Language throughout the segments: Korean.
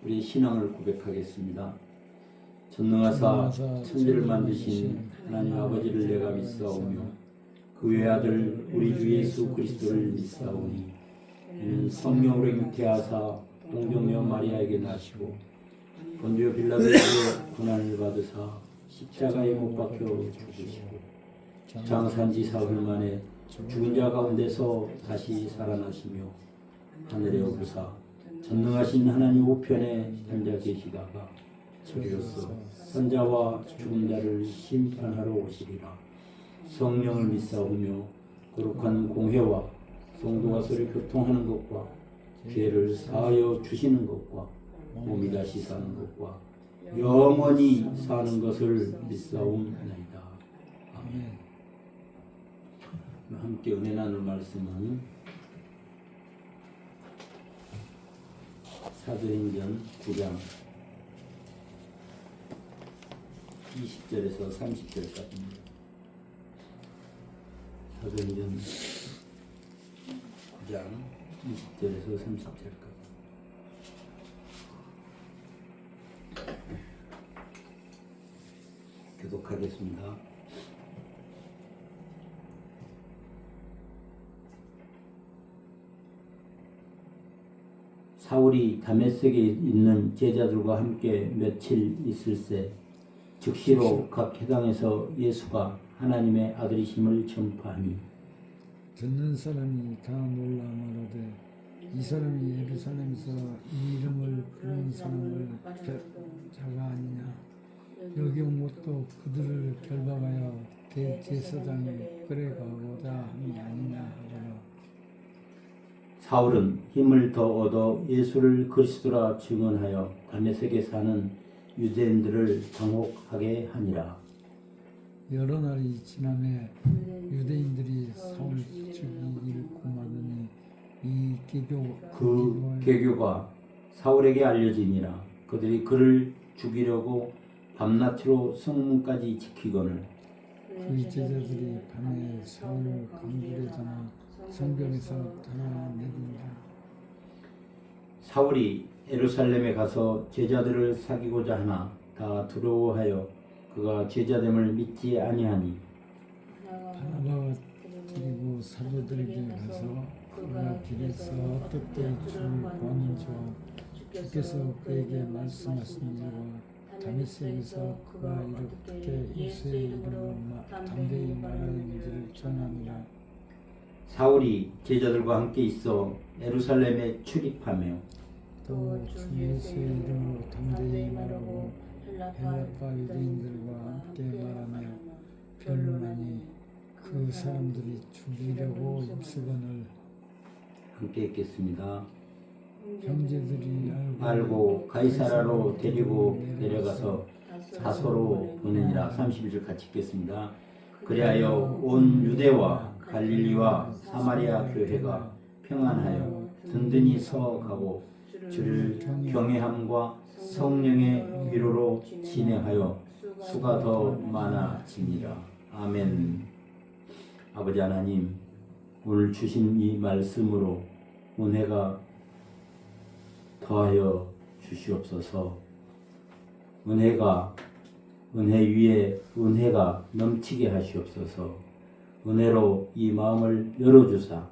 우리 신앙을 고백하겠습니다. 전능하사 천지를 만드신 하나님 아버지를 내가 믿사오며 그 외아들 우리 주 예수 그리스도를 믿사오니 이는 성령으로 잉태하사 동정녀 마리아에게 나시고 본디오 빌라도에게 고난을 받으사 십자가에 못 박혀 죽으시고 장사한 지 사흘 만에 죽은 자 가운데서 다시 살아나시며 하늘에 오르사 전능하신 하나님 우편에 앉아 계시다가 저리로서 선자와 죽은 자를 심판하러 오시리라. 성령을 믿사오며 거룩한 공회와 성도가 서로 교통하는 것과 죄를 사하여 주시는 것과 몸이 다시 사는 것과 영원히 사는 것을 믿사옵나이다. 아멘. 함께 은혜 나눌 말씀은 사도행전 9장 20절에서 30절까지입니다. 사도행전 9장 20절에서 30절까지. 교독하겠습니다. 사울이 다메섹에 있는 제자들과 함께 며칠 있을새 즉시로 각 회당에서 예수가 하나님의 아들이심을 전파하니 듣는 사람이 다 놀라 말하되 이 사람이 예루살렘에서 이 이름을 부르는 사람을 자가 아니냐. 여기 온 것도 그들을 결박하여 대제사장에 끌어가고자 함이 아니냐 하더라. 사울은 힘을 더 얻어 예수를 그리스도라 증언하여 다메섹에 사는 유대인들을 당혹하게 하니라. 여러 날이 지나매 유대인들이 사울 죽이기를 고하더니 그 계교가 사울에게 알려지니라. 그들이 그를 죽이려고 밤낮으로 성문까지 지키거늘 그 제자들이 밤에 사울을 강굴에 담아 성벽에서 달아내린다. 사울이 예루살렘에 가서 제자들을 사귀고자 하나 다 두려워하여 그가 제자됨을 믿지 아니하니 바나바가 그리고 사도들에게 가서 그가 길에서 어떻게 주를 구하는지와 주께서 그에게 말씀하신 일과 다메섹에서 그가 이렇게 예수의 이름으로 담대히 말하는지를 전하니라. 사울이 제자들과 함께 있어 예루살렘에 출입하며 또 주 예수의 이름으로 담대히 말하고 헬라파 유대인들과 함께 말하며 별로 많이 그 사람들이 죽이려고 입수건을 함께 있겠습니다. 형제들이 알고 가이사라로 데리고 내려가서 다소로 보내니라. 31절 같이 읽겠습니다. 그리하여 온 유대와 갈릴리와 사마리아 교회가 평안하여 든든히 서가고 주를 경외함과 성령의 위로로 진행하여 수가 더 많아지니라. 아멘. 아버지 하나님, 오늘 주신 이 말씀으로 은혜가 더하여 주시옵소서. 은혜 위에 은혜가 넘치게 하시옵소서. 은혜로 이 마음을 열어주사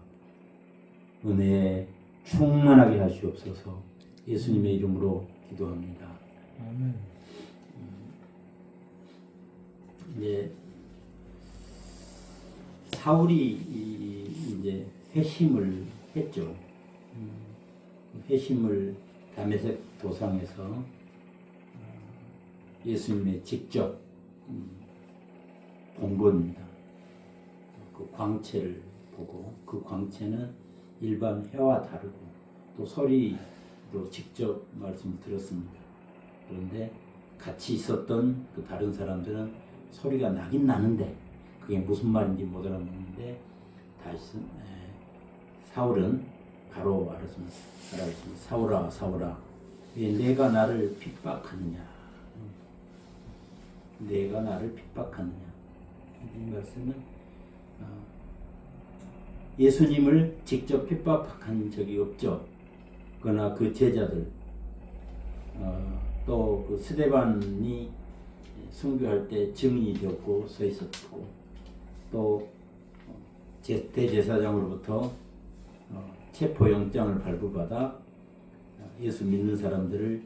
은혜에 충만하게 하시옵소서. 예수님의 이름으로 기도합니다. 아멘. 이제 사울이 이제 회심을 했죠. 회심을 다메섹 도상에서 예수님의 직접 본 겁니다. 그 광채를 보고 그 광채는 일반 해와 다르고 또 소리로 직접 말씀을 들었습니다. 그런데 같이 있었던 그 다른 사람들은 소리가 나긴 나는데 그게 무슨 말인지 못 알아듣는데 다시 사울은 바로 알았습니다. 사울아 사울아 왜 내가 나를 핍박하느냐. 내가 나를 핍박하느냐. 이 말씀은 예수님을 직접 핍박한 적이 없죠. 그러나 그 제자들 또 그 스데반이 순교할 때 증인이 되었고 서 있었고 또 대제사장으로부터 체포영장을 발부받아 예수 믿는 사람들을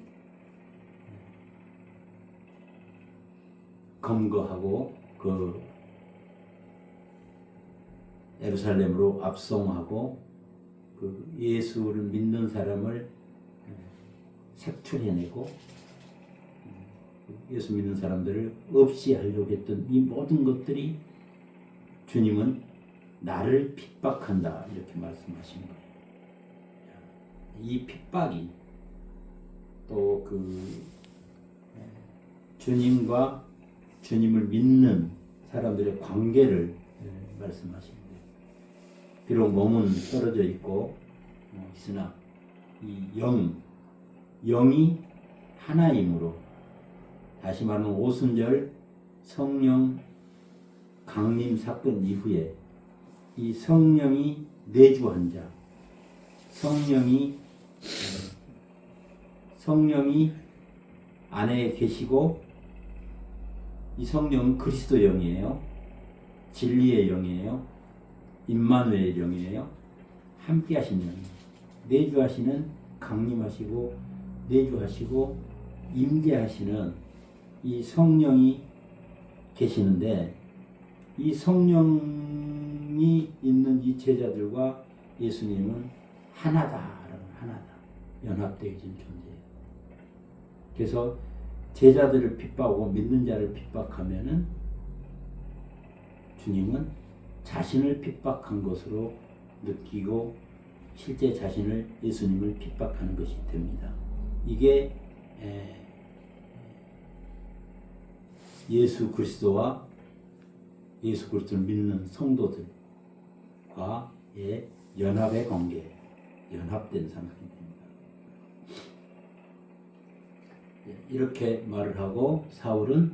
검거하고 그 예루살렘으로 압송하고 그 예수를 믿는 사람을 색출해내고 예수 믿는 사람들을 없이 하려고 했던 이 모든 것들이 주님은 나를 핍박한다 이렇게 말씀하신 거예요. 이 핍박이 또 그 주님과 주님을 믿는 사람들의 관계를 말씀하신 거예요. 비록 몸은 떨어져 있고 있으나 이 영이 하나이므로, 다시 말하면 오순절 성령 강림 사건 이후에 이 성령이 내주한 자, 성령이 안에 계시고 이 성령은 그리스도 영이에요. 진리의 영이에요. 임마누엘의 영이에요. 함께 하시는 영, 내주하시는, 강림하시고 내주하시고 임재하시는 이 성령이 계시는데, 이 성령이 있는 이 제자들과 예수님은 하나다, 연합되어진 존재예요. 그래서 제자들을 핍박하고 믿는 자를 핍박하면은 주님은 자신을 핍박한 것으로 느끼고 실제 자신을, 예수님을 핍박하는 것이 됩니다. 이게 예수 그리스도와 예수 그리스도를 믿는 성도들과의 연합의 관계, 연합된 상황이 됩니다. 이렇게 말을 하고 사울은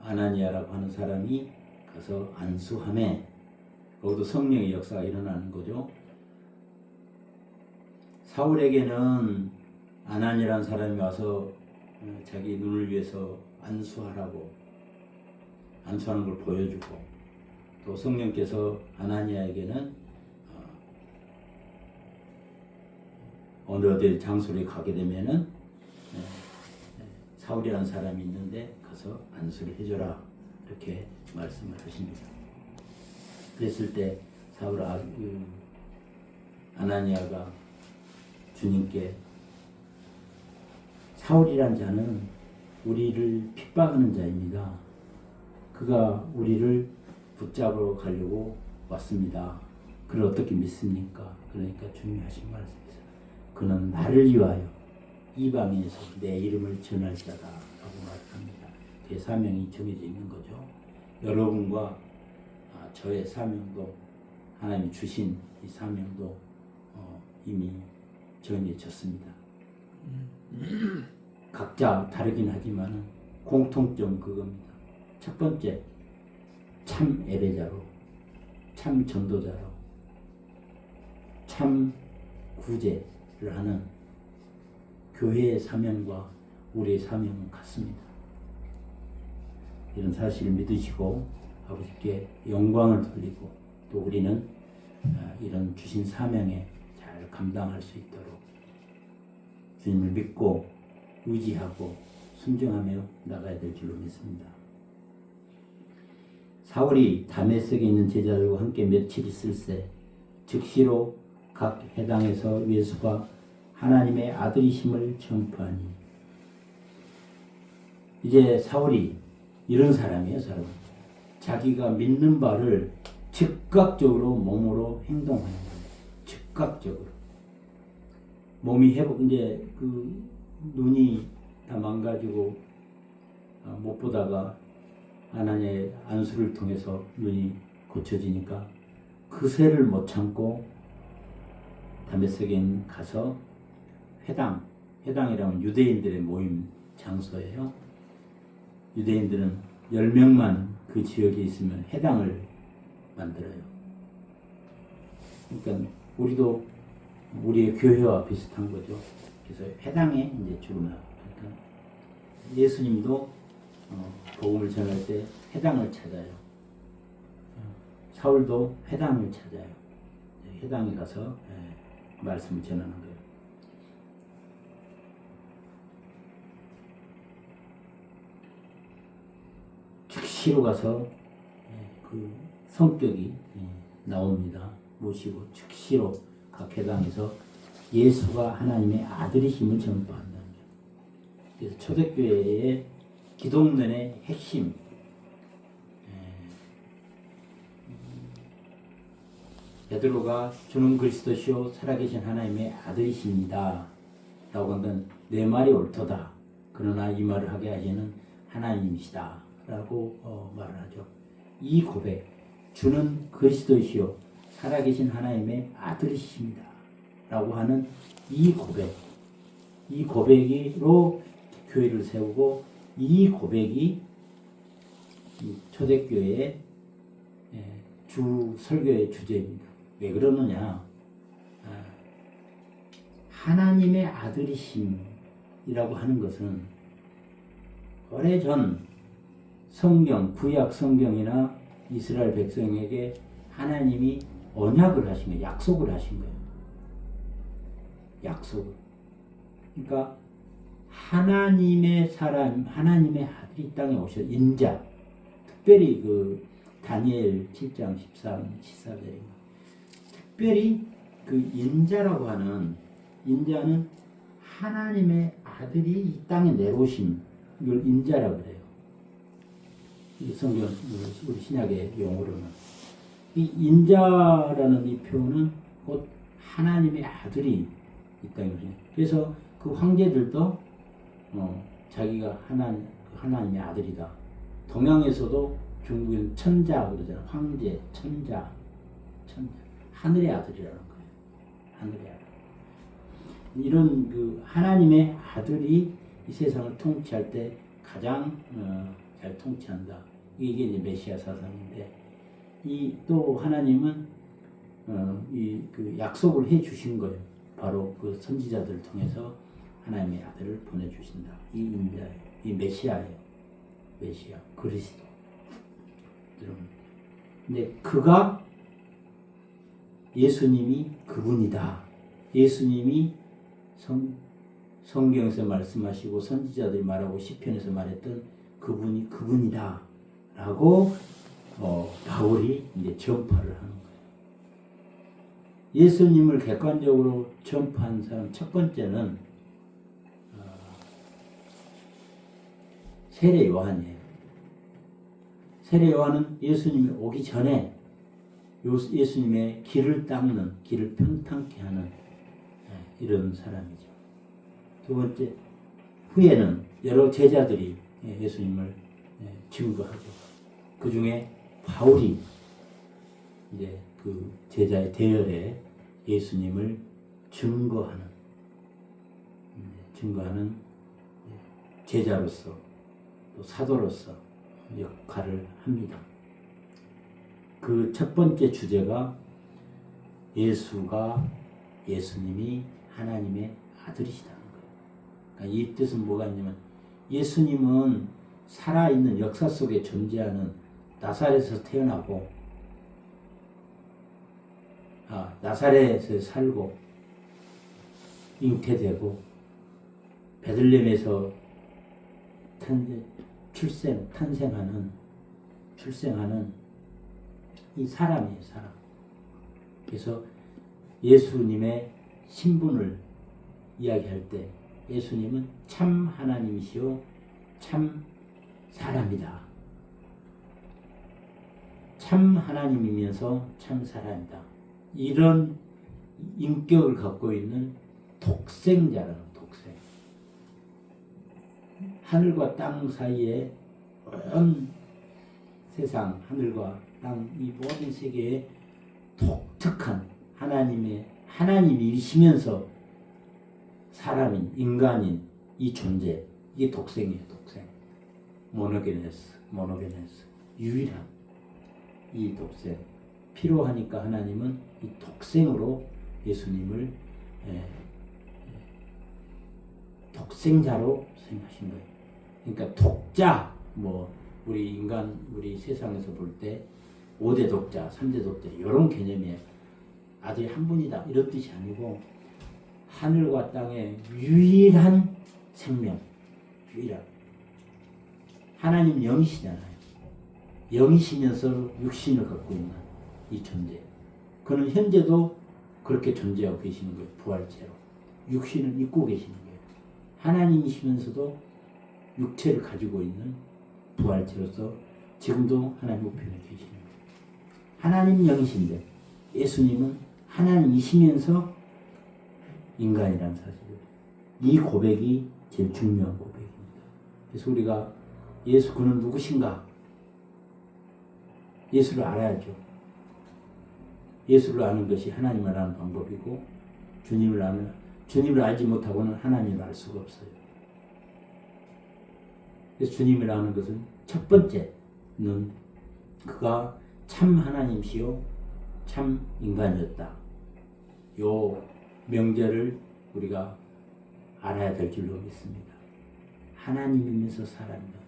아나니아라고 하는 사람이 가서 안수함에, 거기도 성령의 역사가 일어나는 거죠. 사울에게는 아나니아라는 사람이 와서 자기 눈을 위해서 안수하라고, 안수하는 걸 보여주고, 또 성령께서 아나니아에게는 어디 장소에 가게 되면은 사울이라는 사람이 있는데 가서 안수를 해줘라, 이렇게 말씀을 하십니다. 그랬을 때 아나니아가 주님께, 사울이란 자는 우리를 핍박하는 자입니다. 그가 우리를 붙잡으러 가려고 왔습니다. 그를 어떻게 믿습니까? 그러니까 주님이 하신 말씀이세요. 그는 나를 위하여 이방인에서 내 이름을 전할 자다라고 말합니다. 그의 사명이 정해져 있는 거죠. 여러분과 저의 사명도, 하나님이 주신 이 사명도 이미 정해졌습니다. 각자 다르긴 하지만 공통점 그겁니다. 첫 번째, 참 예배자로, 참 전도자로, 참 구제를 하는 교회의 사명과 우리의 사명은 같습니다. 이런 사실을 믿으시고 아버지께 영광을 돌리고, 또 우리는 이런 주신 사명에 잘 감당할 수 있도록 주님을 믿고 의지하고 순종하며 나가야 될 줄로 믿습니다. 사울이 다메섹에 있는 제자들과 함께 며칠 있을새 즉시로 각 회당에서 예수가 하나님의 아들이심을 전파하니, 이제 사울이 이런 사람이에요. 자기가 믿는 바를 즉각적으로 몸으로 행동하는 거예요. 즉각적으로 몸이 이제 그 눈이 다 망가지고 못 보다가 하나님의 안수를 통해서 눈이 고쳐지니까 그새를 못 참고 다메섹에 가서 회당이라면 유대인들의 모임 장소예요. 유대인들은 10명만 그 지역에 있으면 회당을 만들어요. 그러니까 우리도 우리의 교회와 비슷한 거죠. 그래서 회당에 이제 주로 예수님도 복음을 전할 때 회당을 찾아요. 사울도 회당을 찾아요. 회당에 가서 말씀을 전하는 거예요. 즉시로 가서 그 성격이 나옵니다. 모시고 즉시로 각 회당에서 예수가 하나님의 아들이심을 전파한다는 거예요. 그래서 초대교회의 기독론의 핵심, 베드로가 주는 그리스도시요 살아계신 하나님의 아들이십니다 라고 한 건 내 말이 옳도다. 그러나 이 말을 하게 하시는 하나님이시다 라고 말을 하죠. 이 고백, 주는 그리스도시요 살아계신 하나님의 아들이십니다 라고 하는 이 고백으로 교회를 세우고, 이 고백이 초대교회의 주 설교의 주제입니다. 왜 그러느냐? 하나님의 아들이심이라고 하는 것은 오래전 성경, 구약 성경이나 이스라엘 백성에게 하나님이 언약을 하신 거예요. 약속을 하신 거예요. 약속을. 그러니까 하나님의 사람, 하나님의 아들이 땅에 오셔 인자. 특별히 그 다니엘 7장 14절입니다. 특별히 그 인자라고 하는, 인자는 하나님의 아들이 이 땅에 내려오신, 이걸 인자라고 그래요. 이 성경, 우리 신약의 용어로는. 이 인자라는 이 표현은 곧 하나님의 아들이 이 땅에 오신. 그래서 그 황제들도 자기가 하나님의 아들이다. 동양에서도 중국은 천자 그러잖아. 황제, 천자. 하늘의 아들이라는 거예요. 하늘의 아들. 이런 그 하나님의 아들이 이 세상을 통치할 때 가장 잘 통치한다. 이게 이제 메시아 사상인데, 이 또 하나님은 이 그 약속을 해 주신 거예요. 바로 그 선지자들을 통해서 하나님의 아들을 보내 주신다. 이 인자예요. 이 메시아예요. 메시아, 그리스도. 여러분. 근데 그가 예수님이 그분이다. 예수님이 성경에서 말씀하시고 선지자들이 말하고 시편에서 말했던 그분이 그분이다 라고 바울이 이제 전파를 하는 거예요. 예수님을 객관적으로 전파한 사람 첫 번째는 세례 요한이에요. 세례 요한은 예수님이 오기 전에 예수님의 길을 닦는, 길을 평탄케 하는 이런 사람이죠. 두 번째, 후에는 여러 제자들이 예수님을 증거하죠. 그 중에 바울이 이제 그 제자의 대열에 예수님을 증거하는 제자로서 또 사도로서 역할을 합니다. 그 첫 번째 주제가 예수님이 하나님의 아들이시다는 거예요. 그러니까 이 뜻은 뭐가 있냐면, 예수님은 살아있는 역사 속에 존재하는 나사렛에서 태어나고, 나사렛에서 살고 잉태되고 베들레헴에서 출생하는 이 사람이에요, 사람. 그래서 예수님의 신분을 이야기할 때 예수님은 참 하나님이시오, 참 사람이다. 참 하나님이면서 참 사람이다. 이런 인격을 갖고 있는 독생자라는 독생. 하늘과 땅 사이에 온 세상, 하늘과 땅, 이 모든 세계에 독특한 하나님이시면서 사람인, 인간인 이 존재, 이게 독생이에요, 독생. 모노게네스, 유일한 이 독생. 필요하니까 하나님은 이 독생으로 예수님을 독생자로 생각하신 거예요. 그러니까 독자, 뭐 우리 인간, 우리 세상에서 볼 때 5대 독자, 3대 독자 이런 개념이에요. 아들이 한 분이다 이런 뜻이 아니고 하늘과 땅의 유일한 생명, 유일한 하나님 영이시잖아요. 영이시면서 육신을 갖고 있는 이 존재. 그는 현재도 그렇게 존재하고 계시는 거예요. 부활체로. 육신을 입고 계시는 거예요. 하나님이시면서도 육체를 가지고 있는 부활체로서 지금도 하나님 우편에 계시는 거예요. 하나님 영이신데 예수님은 하나님이시면서 인간이라는 사실을. 이 고백이 제일 중요한 고백입니다. 그래서 우리가 예수 그는 누구신가? 예수를 알아야죠. 예수를 아는 것이 하나님을 아는 방법이고 주님을 알지 못하고는 하나님을 알 수가 없어요. 그래서 주님을 아는 것은 첫 번째는 그가 참 하나님이시요 참 인간이었다. 요 명제를 우리가 알아야 될 줄로 믿습니다. 하나님이면서 사람이다.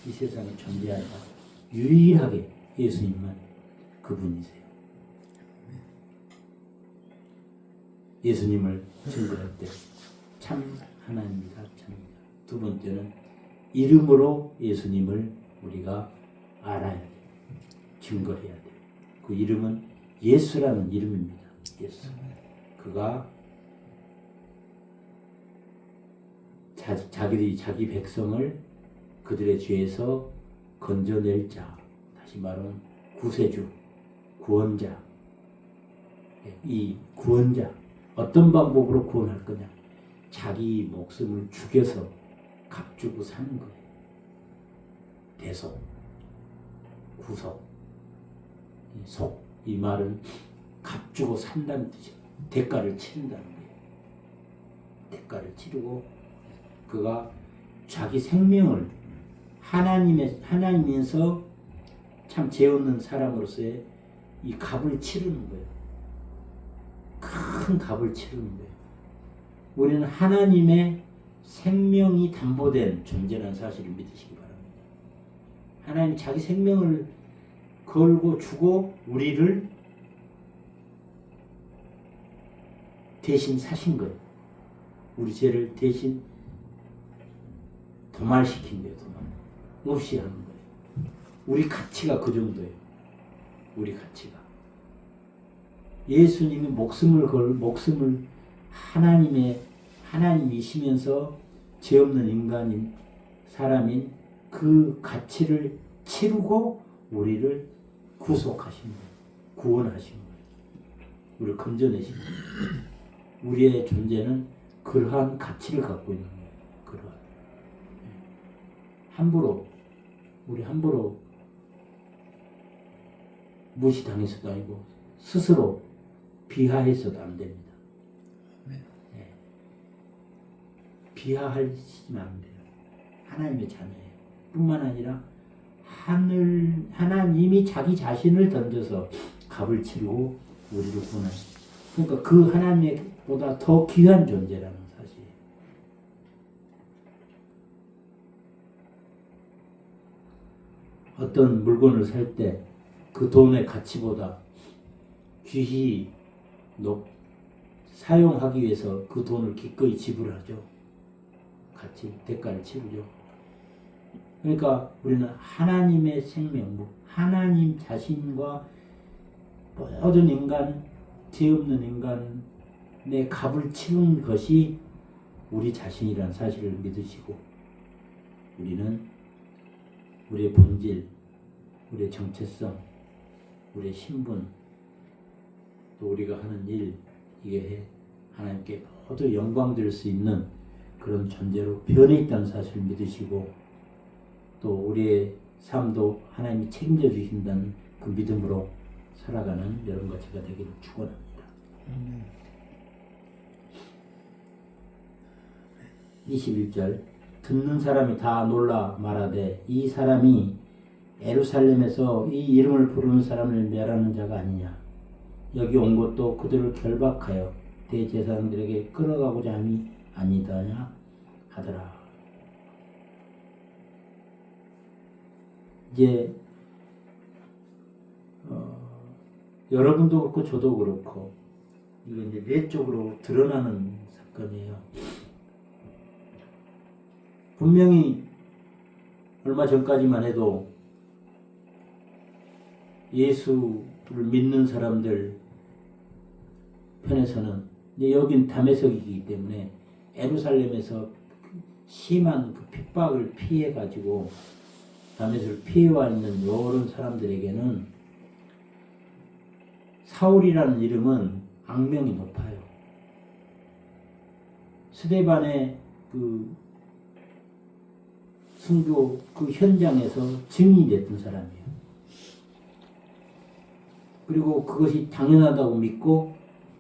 이 세상에 존재하다 유일하게 예수님만 그분이세요. 예수님을 증거할 때 참 하나님이다, 참이다. 두 번째는 이름으로 예수님을 우리가 알아야 돼요. 증거해야 돼요. 그 이름은 예수라는 이름입니다. 예수. 그가 자기 백성을 그들의 죄에서 건져낼 자, 다시 말하면 구세주, 구원자. 이 구원자 어떤 방법으로 구원할 거냐? 자기 목숨을 죽여서 값주고 사는 거예요. 대속, 구속, 속. 이 말은 값주고 산다는 뜻이에요. 대가를 치른다는 거예요. 대가를 치르고 그가 자기 생명을 하나님에서 참 죄 없는 사람으로서의 이 값을 치르는 거예요. 큰 값을 치르는 거예요. 우리는 하나님의 생명이 담보된 존재라는 사실을 믿으시기 바랍니다. 하나님 자기 생명을 걸고 주고 우리를 대신 사신 거예요. 우리 죄를 대신 도말시킨 거예요. 도말. 없이 하는 거예요. 우리 가치가 그 정도예요. 우리 가치가. 예수님이 목숨을 하나님이시면서 죄 없는 인간인 사람인 그 가치를 치르고 우리를 구속하신 거예요. 구원하신 거예요. 우리를 건져내신 거예요. 우리의 존재는 그러한 가치를 갖고 있는 거예요. 그러한. 우리 함부로 무시당해서도 아니고 스스로 비하해서도 안 됩니다. 네. 비하하시면 안 돼요. 하나님의 자녀예요. 뿐만 아니라 하나님이 자기 자신을 던져서 값을 치르고 우리를 구원하시죠. 그러니까 그 하나님보다 더 귀한 존재라는 사실. 어떤 물건을 살 때 그 돈의 가치보다 귀히 사용하기 위해서 그 돈을 기꺼이 지불하죠. 같이 대가를 치르죠. 그러니까 우리는 하나님의 생명, 하나님 자신과 모든 인간, 죄 없는 인간의 값을 치른 것이 우리 자신이라는 사실을 믿으시고 우리는 우리의 본질, 우리의 정체성, 우리의 신분, 또 우리가 하는 일, 이게 하나님께 모두 영광 드릴 수 있는 그런 존재로 변해 있다는 사실을 믿으시고 또 우리의 삶도 하나님이 책임져 주신다는 그 믿음으로 살아가는 여러분과 제가 되기를 축원합니다. 21절 듣는 사람이 다 놀라 말하되 이 사람이 예루살렘에서 이 이름을 부르는 사람을 멸하는 자가 아니냐. 여기 온 것도 그들을 결박하여 대제사장들에게 끌어가고자 함이 아니더냐 하더라. 이제 여러분도 그렇고 저도 그렇고 이게 이제 내적으로 드러나는 사건이에요. 분명히 얼마 전까지만 해도 예수를 믿는 사람들 편에서는 이제 여긴 다메섹이기 때문에 예루살렘에서 심한 그 핍박을 피해 가지고 다메섹을 피해와 있는 이런 사람들에게는 사울이라는 이름은 악명이 높아요. 스데반의 그 순교 그 현장에서 증인이 됐던 사람이에요. 그리고 그것이 당연하다고 믿고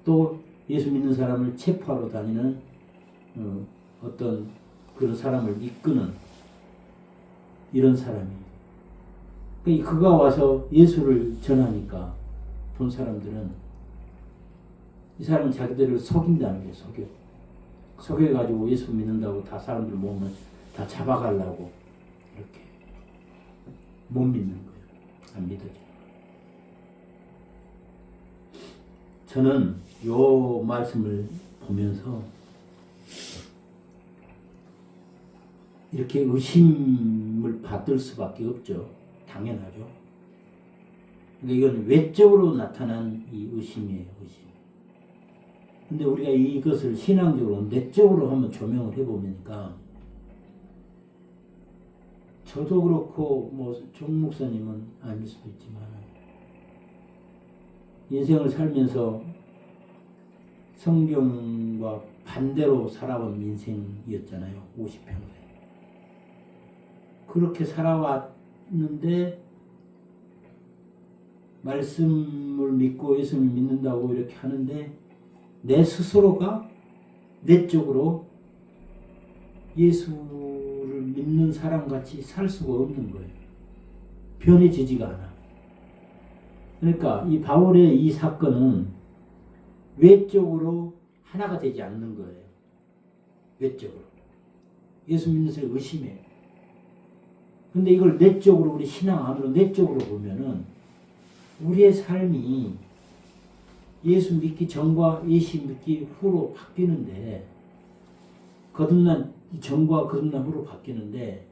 또 예수 믿는 사람을 체포하러 다니는 어떤 그런 사람을 이끄는 이런 사람이에요. 그가 와서 예수를 전하니까 본 사람들은 이 사람은 자기들을 속인다는 게 속여가지고 예수 믿는다고 다 사람들 모으면 다 잡아가려고 이렇게 못 믿는 거예요. 안 믿어져요. 저는 요 말씀을 보면서 이렇게 의심을 받을 수밖에 없죠. 당연하죠. 그러니까 이건 외적으로 나타난 이 의심이에요. 의심. 근데 우리가 이것을 신앙적으로 내적으로 한번 조명을 해보니까 저도 그렇고 뭐 정 목사님은 아닐 수도 있지만 인생을 살면서 성경과 반대로 살아온 인생이었잖아요. 50평생. 그렇게 살아왔는데 말씀을 믿고 예수를 믿는다고 이렇게 하는데 내 스스로가 내적으로 예수를 믿는 사람같이 살 수가 없는 거예요. 변해지지가 않아. 그러니까 이 바울의 이 사건은 외적으로 하나가 되지 않는 거예요. 외적으로. 예수 믿는 사람을 의심해요. 근데 이걸 내적으로 우리 신앙 안으로 내적으로 보면은 우리의 삶이 예수 믿기 전과 예수 믿기 후로 바뀌는데 거듭난 전과 거듭난 후로 바뀌는데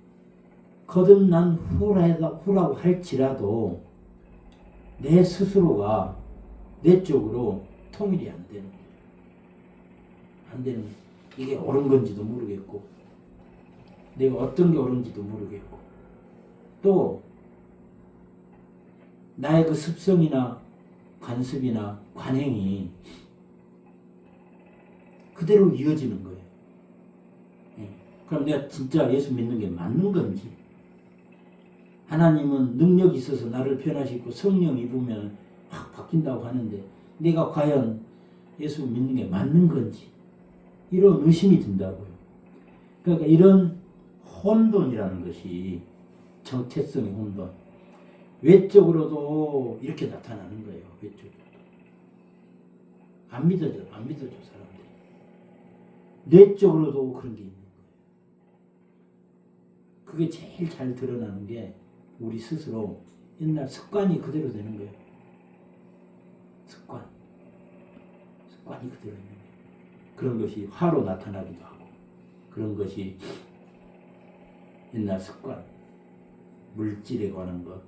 거듭난 후라고 할지라도 내 스스로가 내적으로 통일이 안 되는 거예요. 안 되는 거예요. 이게 옳은 건지도 모르겠고 내가 어떤 게 옳은지도 모르겠고 또 나의 그 습성이나 관습이나 관행이 그대로 이어지는 거예요. 그럼 내가 진짜 예수 믿는 게 맞는 건지 하나님은 능력이 있어서 나를 변화시키고 성령 입으면 확 바뀐다고 하는데 내가 과연 예수 믿는 게 맞는 건지 이런 의심이 든다고요. 그러니까 이런 혼돈이라는 것이 정체성의 혼돈 외적으로도 이렇게 나타나는 거예요. 외적으로도 안 믿어져 사람들이. 내적으로도 그런 게 있는 거예요. 그게 제일 잘 드러나는 게 우리 스스로 옛날 습관이 그대로 되는 거예요. 습관이 그대로 있는 거예요. 그런 것이 화로 나타나기도 하고 그런 것이 옛날 습관, 물질에 관한 것,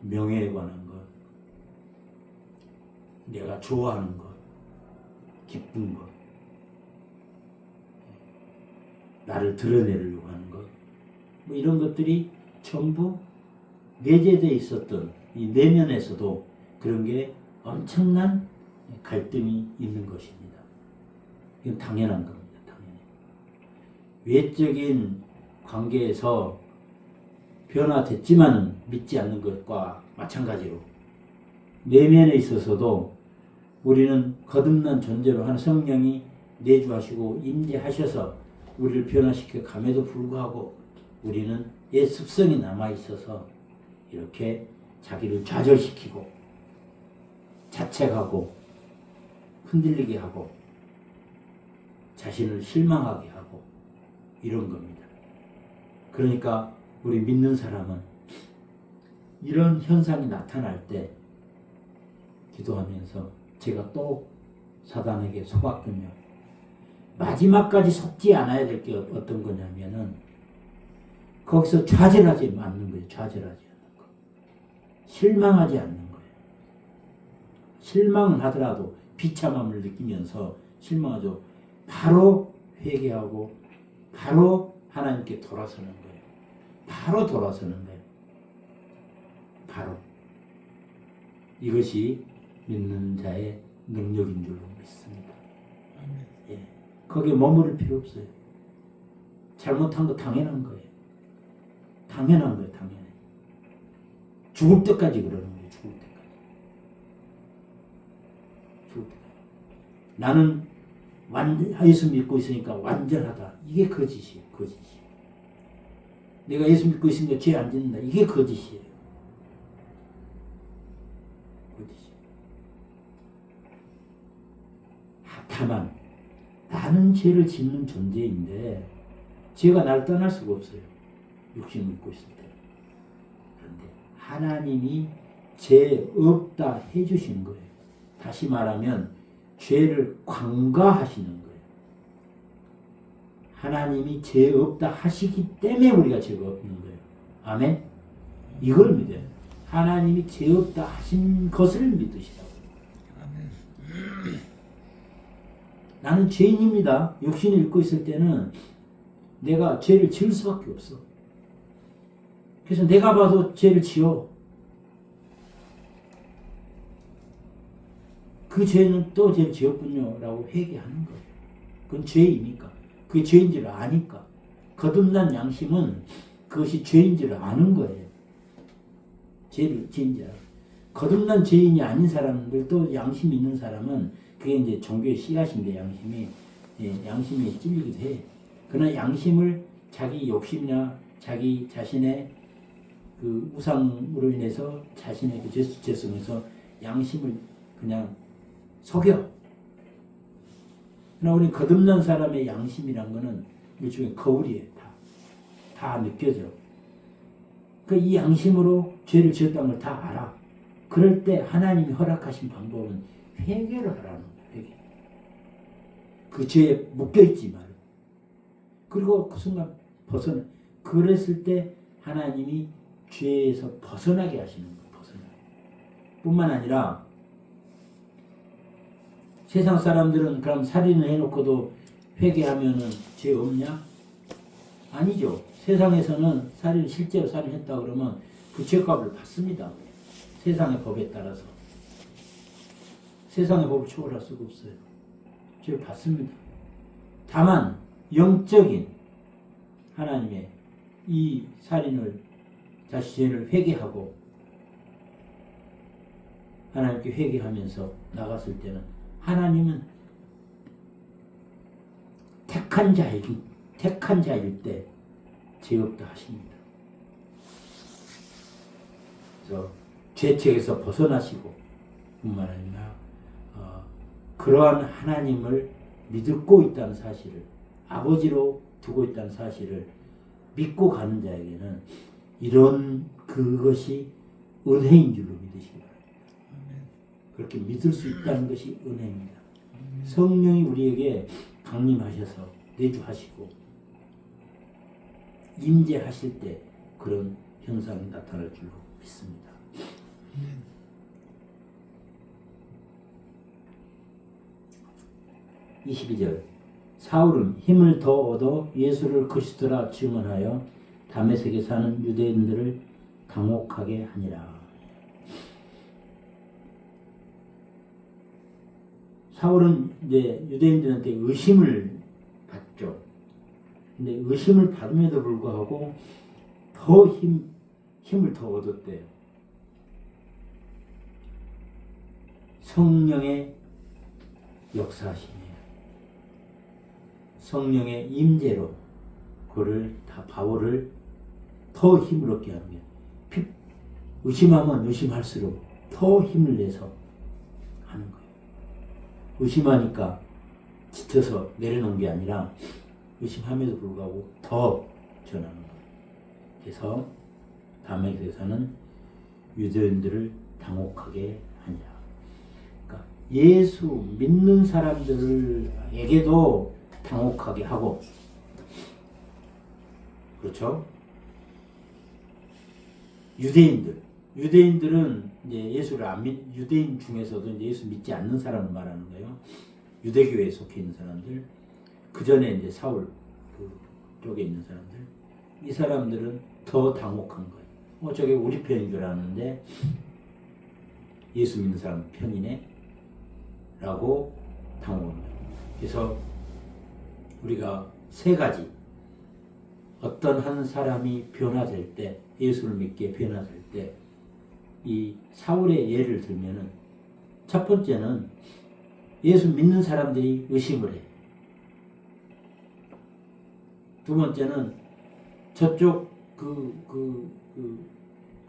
명예에 관한 것, 내가 좋아하는 것, 기쁜 것, 나를 드러내려고 하는 것, 뭐 이런 것들이 전부 내재되어 있었던 이 내면에서도 그런 게 엄청난 갈등이 있는 것입니다. 이건 당연한 겁니다. 당연히. 외적인 관계에서 변화됐지만 믿지 않는 것과 마찬가지로 내면에 있어서도 우리는 거듭난 존재로 하는 성령이 내주하시고 임재하셔서 우리를 변화시켜 감에도 불구하고 우리는 옛 습성이 남아있어서 이렇게 자기를 좌절시키고 자책하고 흔들리게 하고 자신을 실망하게 하고 이런 겁니다. 그러니까 우리 믿는 사람은 이런 현상이 나타날 때 기도하면서 제가 또 사단에게 속았군요. 마지막까지 속지 않아야 될 게 어떤 거냐면은 거기서 좌절하지 않는 거예요. 좌절하지 않는 거. 실망하지 않는 거예요. 실망은 하더라도 비참함을 느끼면서 실망하죠. 바로 회개하고 바로 하나님께 돌아서는 거예요. 바로 돌아서는 거예요. 바로. 이것이 믿는 자의 능력인 줄로 믿습니다. 예. 거기에 머무를 필요 없어요. 잘못한 거 당연한 거예요. 당연한 거예요. 당연해. 죽을 때까지 그러는 거예요. 죽을 때까지. 죽을 때까지. 나는 예수 믿고 있으니까 완전하다. 이게 거짓이에요. 거짓이에요. 내가 예수 믿고 있으니까 죄 안 짓는다. 이게 거짓이에요. 거짓이에요. 다만 나는 죄를 짓는 존재인데 죄가 나를 떠날 수가 없어요. 육신을 믿고 있을 때. 그런데 하나님이 죄 없다 해주신 거예요. 다시 말하면 죄를 관가하시는 거예요. 하나님이 죄 없다 하시기 때문에 우리가 죄가 없는 거예요. 아멘? 이걸 믿어요. 하나님이 죄 없다 하신 것을 믿으시라고. 나는 죄인입니다. 육신을 입고 있을 때는 내가 죄를 지을 수밖에 없어. 그래서 내가 봐도 죄를 지어. 그 죄는 또 죄를 지었군요 라고 회개하는 거예요. 그건 죄이니까. 그게 죄인 줄 아니까. 거듭난 양심은 그것이 죄인 줄 아는 거예요. 죄를 지은 줄 알아. 거듭난 죄인이 아닌 사람들도 양심 있는 사람은 그게 이제 종교의 씨앗인데 양심이 양심이 찔리기도 해. 그러나 양심을 자기 욕심이나 자기 자신의 그 우상으로 인해서 자신의 그 죄성에서 양심을 그냥 속여. 그러나 우리 거듭난 사람의 양심이란 거는 일종의 거울이에요. 다 느껴져. 그 이 양심으로 죄를 지었다는 걸 다 알아. 그럴 때 하나님이 허락하신 방법은 회개를 하라는 거예요. 회개. 그 죄에 묶여있지 말고. 그리고 그 순간 벗어나. 그랬을 때 하나님이 죄에서 벗어나게 하시는 거예요. 벗어나게. 뿐만 아니라 세상 사람들은 그럼 살인을 해놓고도 회개하면은 죄 없냐? 아니죠. 세상에서는 실제로 살인했다 그러면 그 죄값을 받습니다. 세상의 법에 따라서. 세상의 법을 초월할 수가 없어요. 죄를 받습니다. 다만 영적인 하나님의 이 살인을 자신을 회개하고 하나님께 회개하면서 나갔을 때는 하나님은 택한 자일 때 죄 없다 하십니다. 그래서 죄책에서 벗어나시고 뿐만 아니라 그러한 하나님을 믿고 있다는 사실을 아버지로 두고 있다는 사실을 믿고 가는 자에게는 이런 그것이 은혜인 줄로 믿으시기 바랍니다. 그렇게 믿을 수 있다는 것이 은혜입니다. 성령이 우리에게 강림하셔서 내주하시고 임재하실 때 그런 현상이 나타날 줄로 믿습니다. 22절 사울은 힘을 더 얻어 예수를 그리스도라 증언하여 다메섹에 사는 유대인들을 당혹하게 하니라. 사울은 이제 유대인들한테 의심을 받죠. 근데 의심을 받음에도 불구하고 더 힘을 더 얻었대요. 성령의 역사하심이에요. 성령의 임재로 그를 다 바울을 더 힘을 얻게 하는 게 의심하면 의심할수록 더 힘을 내서 하는 거예요. 의심하니까 지쳐서 내려놓은 게 아니라 의심함에도 불구하고 더 전하는 거예요. 그래서 다메섹에서는 유대인들을 당혹하게 하니라. 그러니까 예수 믿는 사람들에게도 당혹하게 하고, 그렇죠? 유대인들은 이제 예수를 안 믿, 유대인 중에서도 이제 예수 믿지 않는 사람을 말하는 거예요. 유대교회에 속해 있는 사람들, 그 전에 이제 사울 그 쪽에 있는 사람들, 이 사람들은 더 당혹한 거예요. 저게 우리 편인 줄 아는데 예수 믿는 사람 편이네? 라고 당혹합니다. 그래서 우리가 세 가지, 어떤 한 사람이 변화될 때, 예수를 믿게 변화될 때, 이 사울의 예를 들면은, 첫 번째는 예수 믿는 사람들이 의심을 해. 두 번째는 저쪽 그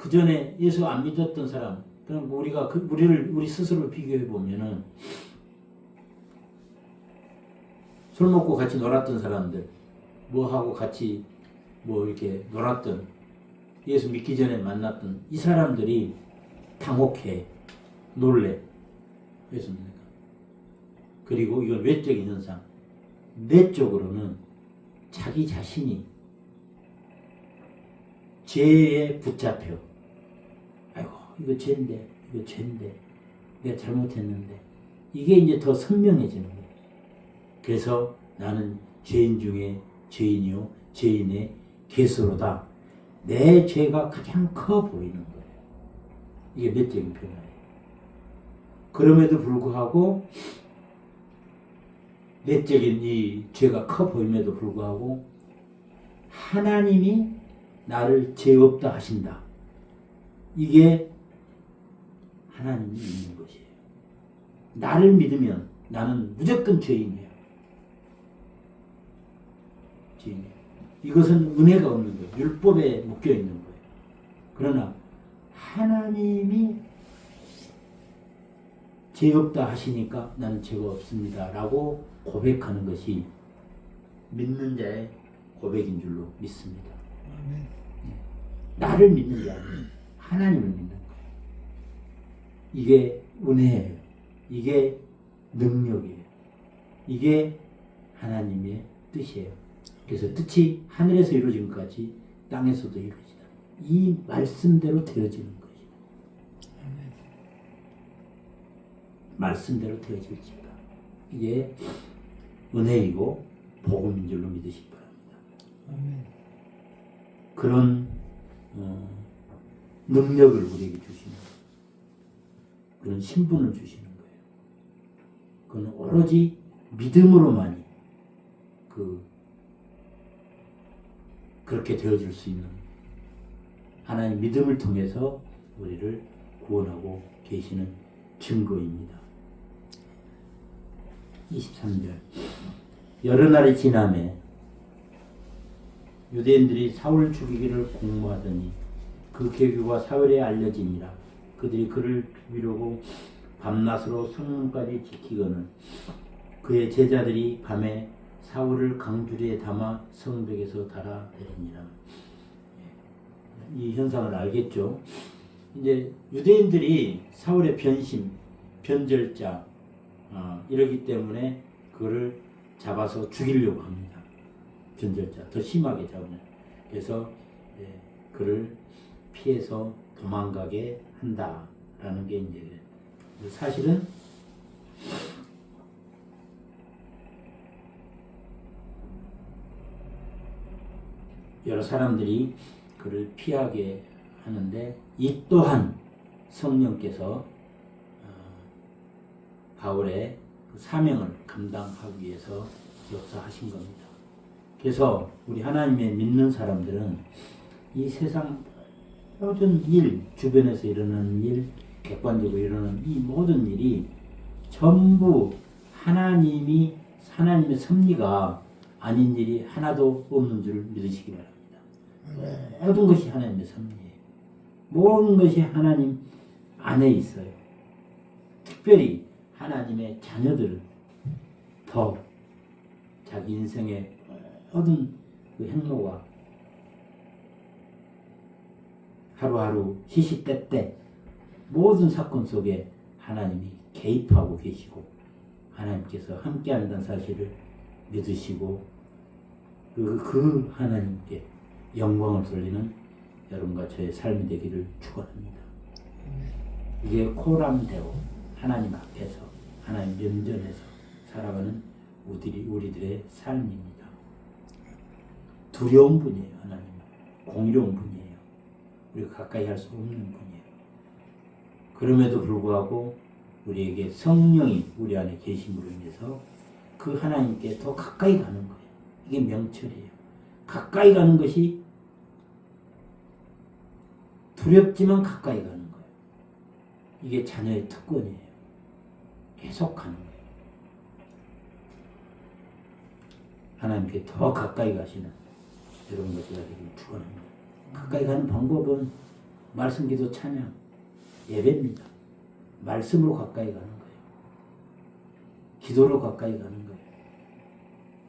전에 예수 안 믿었던 사람, 그럼 우리가 우리 스스로를 비교해 보면은, 술 먹고 같이 놀았던 사람들, 뭐 하고 같이 뭐 이렇게 놀았던, 예수 믿기 전에 만났던 이 사람들이 당혹해, 놀래. 왜습니까? 그리고 이건 외적인 현상. 내적으로는 자기 자신이 죄에 붙잡혀. 아이고, 이거 죄인데, 내가 잘못했는데. 이게 이제 더 선명해지는 거예요. 그래서 나는 죄인 중에 죄인이요, 죄인의 개수로다. 내 죄가 가장 커 보이는 거예요. 이게 내적인 변화예요. 그럼에도 불구하고, 내적인 이 죄가 커 보임에도 불구하고, 하나님이 나를 죄 없다 하신다. 이게 하나님이 있는 것이에요. 나를 믿으면 나는 무조건 죄인이에요. 이것은 은혜가 없는 거예요. 율법에 묶여 있는 거예요. 그러나 하나님이 죄 없다 하시니까 나는 죄가 없습니다 라고 고백하는 것이 믿는 자의 고백인 줄로 믿습니다. 아멘. 나를 믿는 게 아니에요. 하나님을 믿는 거예요. 이게 은혜예요. 이게 능력이에요. 이게 하나님의 뜻이에요. 그래서 뜻이 하늘에서 이루어진 것 같이 땅에서도 이루어지다. 이 말씀대로 되어지는 것이다. 말씀대로 되어질지다. 이게 은혜이고 복음인 줄로 믿으시기 바랍니다. 아멘. 그런 능력을 우리에게 주시는 거예요. 그런 신분을 주시는 거예요. 그건 오로지 믿음으로만이 그렇게 되어질 수 있는, 하나님 믿음을 통해서 우리를 구원하고 계시는 증거입니다. 23절. 여러 날이 지나매 유대인들이 사울 죽이기를 공모하더니 그 계교가 사울에 알려지니라. 그들이 그를 죽이려고 밤낮으로 성문까지 지키거늘 그의 제자들이 밤에 사울을 강주리에 담아 성벽에서 달아내리니라. 이 현상을 알겠죠? 이제 유대인들이 사울의 변절자 이러기 때문에 그를 잡아서 죽이려고 합니다. 변절자, 더 심하게 잡으면. 그래서 그를 피해서 도망가게 한다라는 게 이제 사실은 여러 사람들이 그를 피하게 하는데 이 또한 성령께서 바울의 그 사명을 감당하기 위해서 역사하신 겁니다. 그래서 우리 하나님의 믿는 사람들은 이 세상 모든 일, 주변에서 일어나는 일, 객관적으로 일어나는 이 모든 일이 전부 하나님의 섭리가 아닌 일이 하나도 없는 줄 믿으시기 바랍니다. 모든 것이 하나님의 섭리예요. 모든 것이 하나님 안에 있어요. 특별히 하나님의 자녀들은 더 자기 인생의 모든 그 행로가 하루하루 시시때때 모든 사건 속에 하나님이 개입하고 계시고 하나님께서 함께한다는 사실을 믿으시고 그 하나님께 영광을 돌리는 여러분과 저의 삶이 되기를 축원합니다. 이게 코람데오 하나님 앞에서 하나님 면전에서 살아가는 우리들의 삶입니다. 두려운 분이에요. 하나님은 공의로운 분이에요. 우리가 가까이 할 수 없는 분이에요. 그럼에도 불구하고 우리에게 성령이 우리 안에 계심으로 인해서 그 하나님께 더 가까이 가는 거예요. 이게 명철이에요. 가까이 가는 것이 두렵지만 가까이 가는 거예요. 이게 자녀의 특권이에요. 계속 가는 거예요. 하나님께 더 가까이 가시는 여러분과 제가 되기를 축원합니다. 가까이 가는 방법은 말씀, 기도, 찬양, 예배입니다. 말씀으로 가까이 가는 거예요. 기도로 가까이 가는 거예요.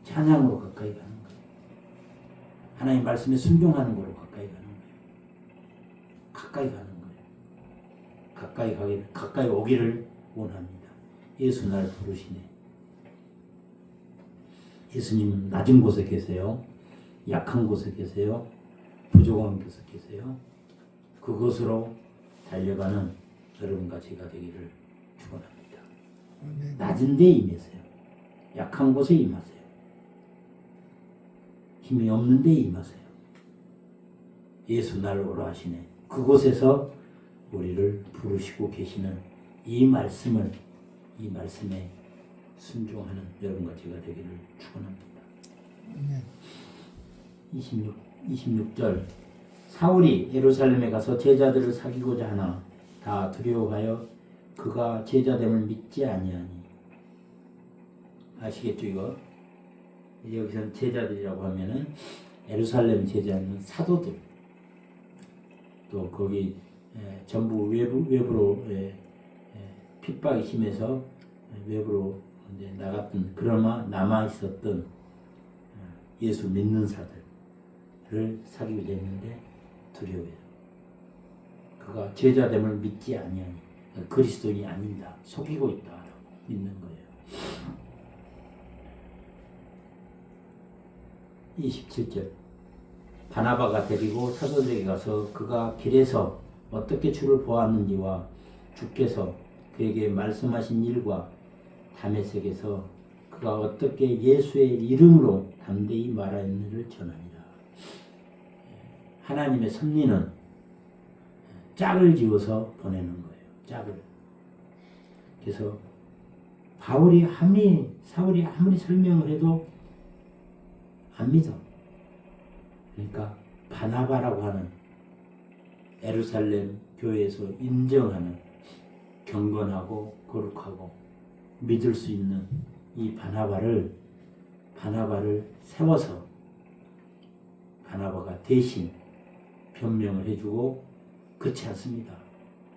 찬양으로 가까이 가는 거예요. 하나님 말씀에 순종하는 거로 가까이 가는 거예요. 가까이 가는 거예요. 가까이 오기를 원합니다. 예수 날 부르시네. 예수님은 낮은 곳에 계세요. 약한 곳에 계세요. 부족한 곳에 계세요. 그곳으로 달려가는 여러분과 제가 되기를 축원합니다. 낮은 데 임하세요. 약한 곳에 임하세요. 힘이 없는 데 임하세요. 예수 날 오라 하시네. 그곳에서 우리를 부르시고 계시는 이 말씀에 순종하는 여러분과 제가 되기를 축원합니다. 26절 사울이 예루살렘에 가서 제자들을 사귀고자 하나 다 두려워하여 그가 제자됨을 믿지 아니하니. 아시겠죠 이거? 여기서는 제자들이라고 하면은 예루살렘 제자는 사도들 또 거기 전부 외부로 핍박이 심해서 외부로 이제 나갔던 그러나 남아 있었던 예수 믿는 사들을 사귀게 됐는데 두려워해요. 그가 제자됨을 믿지 아니하니 그리스도인이 아니다. 속이고 있다라고 믿는 거예요. 27절 바나바가 데리고 사도들에게 가서 그가 길에서 어떻게 주를 보았는지와 주께서 그에게 말씀하신 일과 다메섹에서 그가 어떻게 예수의 이름으로 담대히 말하였는지를 전하니라. 하나님의 섭리는 짝을 지어서 보내는 거예요. 짝을. 그래서 사울이 아무리 설명을 해도 안 믿어. 그러니까 바나바라고 하는 예루살렘 교회에서 인정하는 경건하고 거룩하고 믿을 수 있는 이 바나바를 세워서 바나바가 대신 변명을 해주고 그렇지 않습니다.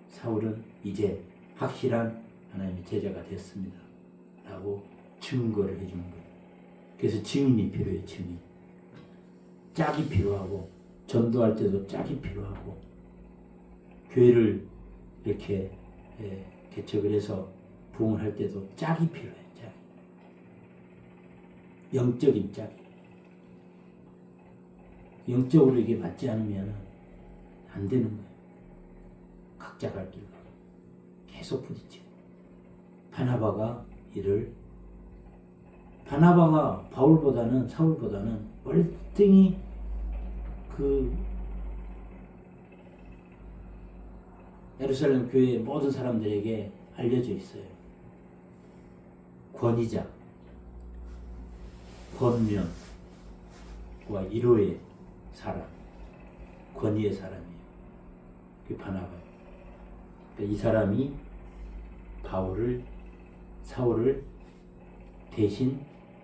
사울은 이제 확실한 하나님의 제자가 됐습니다. 라고 증거를 해주는 거예요. 그래서 증인이 필요해요. 증인. 짝이 필요하고 전도할 때도 짝이 필요하고 교회를 이렇게 개척을 해서 부흥을 할 때도 짝이 필요해요. 짝. 영적인 짝이. 영적으로 이게 맞지 않으면 안 되는 거예요. 각자 갈 길 가고 계속 부딪히고. 바나바가 바울보다는 사울보다는 월등히 그 예루살렘 교회의 모든 사람들에게 알려져 있어요. 권위자, 권면과 이로의 사람, 권위의 사람이에요. 그게 바나바예요. 그러니까 이 사람이 사울을 대신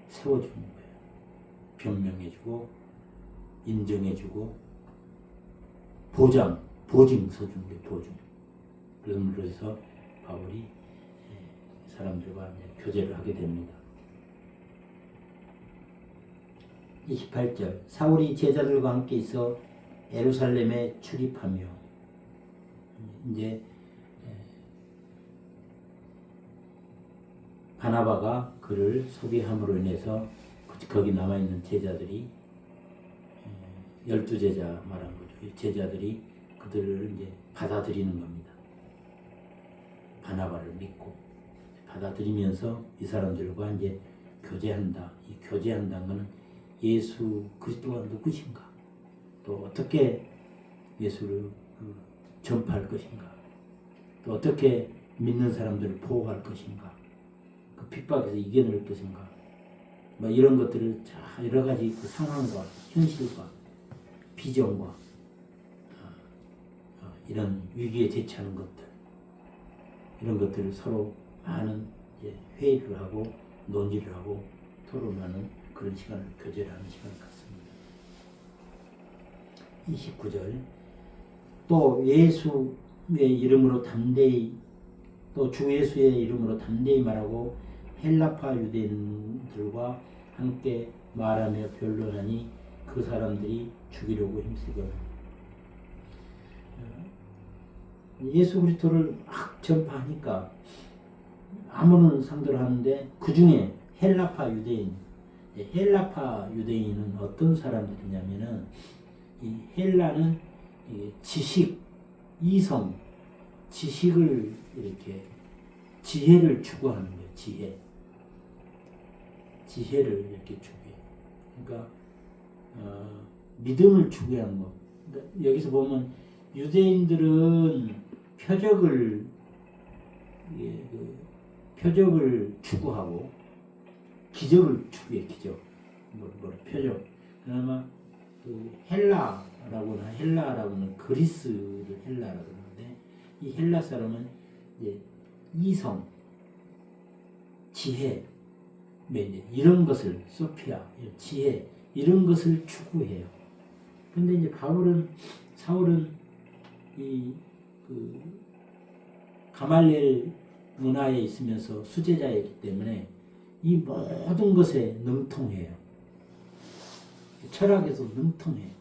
세워주는 거예요. 변명해주고 인정해주고 보증 서주는 게 보증. 그래서 바울이 사람들과 교제를 하게 됩니다. 28절 사울이 제자들과 함께 있어 예루살렘에 출입하며 이제 바나바가 그를 소개함으로 인해서 거기 남아있는 제자들이 12제자 말한 거죠. 이 제자들이 그들을 이제 받아들이는 겁니다. 바나바를 믿고 받아들이면서 이 사람들과 이제 교제한다. 이 교제한다는 것은 예수 그리스도가 누구신가? 또 어떻게 예수를 전파할 것인가? 또 어떻게 믿는 사람들을 보호할 것인가? 그 핍박에서 이겨낼 것인가? 뭐 이런 것들을 자 여러 가지 그 상황과 현실과 비전과 이런 위기에 대처하는 것들 이런 것들을 서로 많은 회의를 하고 논의를 하고 토론하는 그런 시간을 교제를 하는 시간을 갖습니다. 29절 또 예수의 이름으로 담대히 또 주 예수의 이름으로 담대히 말하고 헬라파 유대인들과 함께 말하며 변론하니 그 사람들이 죽이려고 힘쓰거든. 예수 그리스도를 막 전파하니까 아무런 상대로 하는데 그 중에 헬라파 유대인, 헬라파 유대인은 어떤 사람들이냐면은 이 헬라는 지식, 이성, 지식을 이렇게 지혜를 추구하는 거예요. 지혜를 이렇게 추구해. 그러니까 믿음을 추구하는 거. 그러니까 여기서 보면 유대인들은 표적을 추구하고 기적을 추구해. 기적. 표적. 그나마 그 헬라라고는 그리스를 헬라라고 하는데 이 헬라 사람은 이제 이성, 지혜, 이런 것을 소피아, 지혜 이런 것을 추구해요. 근데 이제 사울은 그 가말리엘 문화에 있으면서 수제자이기 때문에 이 모든 것에 능통해요. 철학에서 능통해요.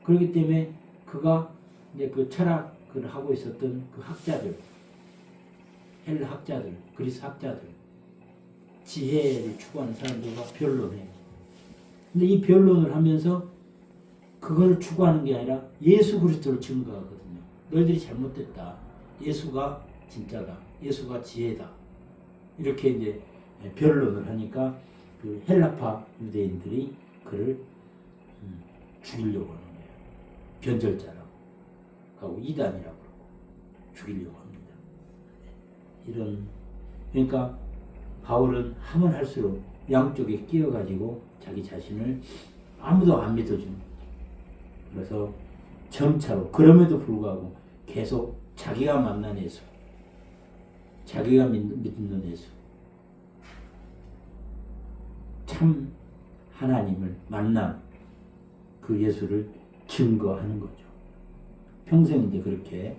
그렇기 때문에 그가 이제 그 철학을 하고 있었던 그 학자들, 헬라 학자들, 그리스 학자들, 지혜를 추구하는 사람들과 변론해요. 근데 이 변론을 하면서 그걸 추구하는 게 아니라 예수 그리스도를 증거하거든요. 너희들이 잘못됐다. 예수가 진짜다. 예수가 지혜다. 이렇게 이제 변론을 하니까 그 헬라파 유대인들이 그를 죽이려고 하는 거예요. 변절자라고 하고 이단이라고 하고 죽이려고 합니다. 그러니까 바울은 하면 할수록 양쪽에 끼어가지고 자기 자신을 아무도 안 믿어주는 거죠. 그래서 점차로 그럼에도 불구하고 계속 자기가 만난 예수, 자기가 믿는 예수, 참 하나님을 만난 그 예수를 증거하는 거죠. 평생 이제 그렇게